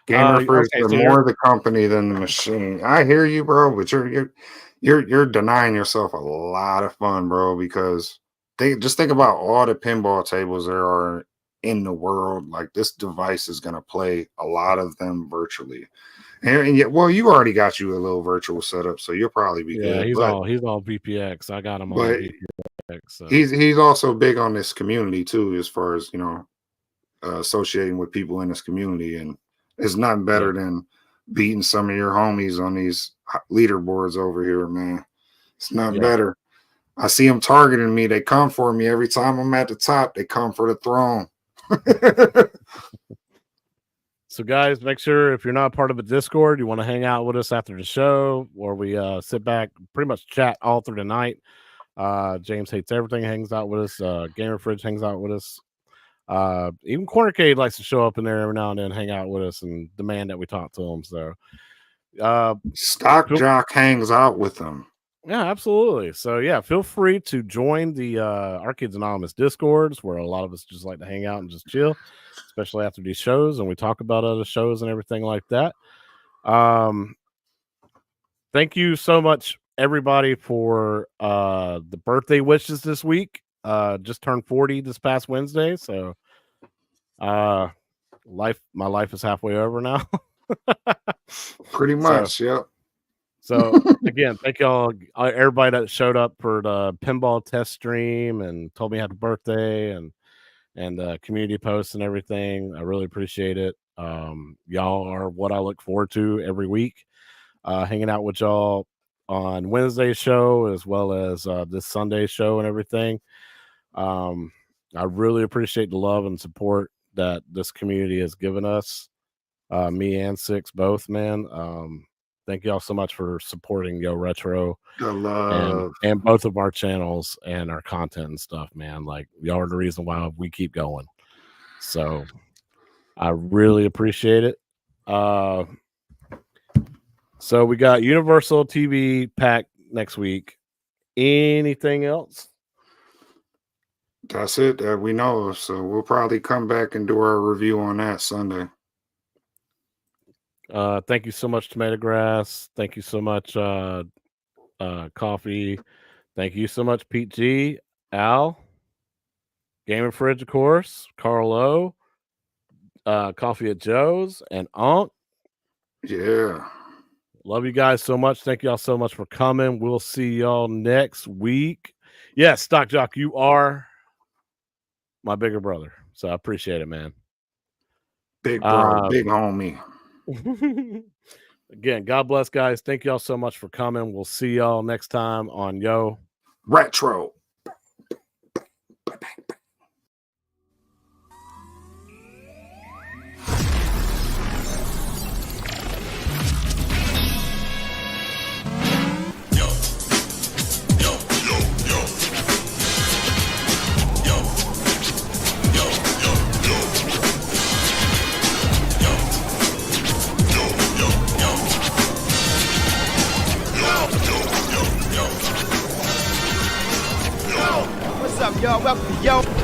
Gamer Fridge are more the company than the machine. I hear you, bro, but you're denying yourself a lot of fun, bro, because just think about all the pinball tables there are in the world. Like this device is gonna play a lot of them virtually. And yet, well, you already got you a little virtual setup, so you'll probably be good. He's all VPX. I got him on VPX. So. He's also big on this community too, as far as associating with people in this community, and it's nothing better than beating some of your homies on these leaderboards over here, man. It's not better. I see them targeting me. They come for me every time I'm at the top. They come for the throne. So guys, make sure if you're not part of a Discord, you want to hang out with us after the show, or we sit back, pretty much chat all through the night. James Hates Everything hangs out with us. Gamer Fridge hangs out with us. Even Cornercade likes to show up in there every now and then, hang out with us, and demand that we talk to them. So Stock Jock hangs out with them. Yeah, absolutely. So yeah, feel free to join the Arcades Anonymous Discords, where a lot of us just like to hang out and just chill, especially after these shows, and we talk about other shows and everything like that. Thank you so much, everybody, for the birthday wishes this week. Just turned 40 this past Wednesday, so my life is halfway over now. Pretty much, yep. So again, thank y'all, everybody that showed up for the pinball test stream and told me happy birthday and community posts and everything. I really appreciate it. Y'all are what I look forward to every week. Hanging out with y'all on Wednesday's show as well as this Sunday's show and everything. I really appreciate the love and support that this community has given us. Me and Six both, man. Thank y'all so much for supporting Yo Retro and both of our channels and our content and stuff, man. Like, y'all are the reason why we keep going. So I really appreciate it. So we got Universal TV pack next week. Anything else? That's it that we know of. So we'll probably come back and do our review on that Sunday. Thank you so much, Tomato Grass. Thank you so much, Coffee. Thank you so much, Pete G, Al, Gamer Fridge, of course, Carlo, Coffee at Joe's, and Unc. Yeah. Love you guys so much. Thank y'all so much for coming. We'll see y'all next week. Yes, Stock Jock, you are my bigger brother. So I appreciate it, man. Big bro, big homie. Again, God bless, guys. Thank y'all so much for coming. We'll see y'all next time on Yo Retro. Yo, welcome, yo.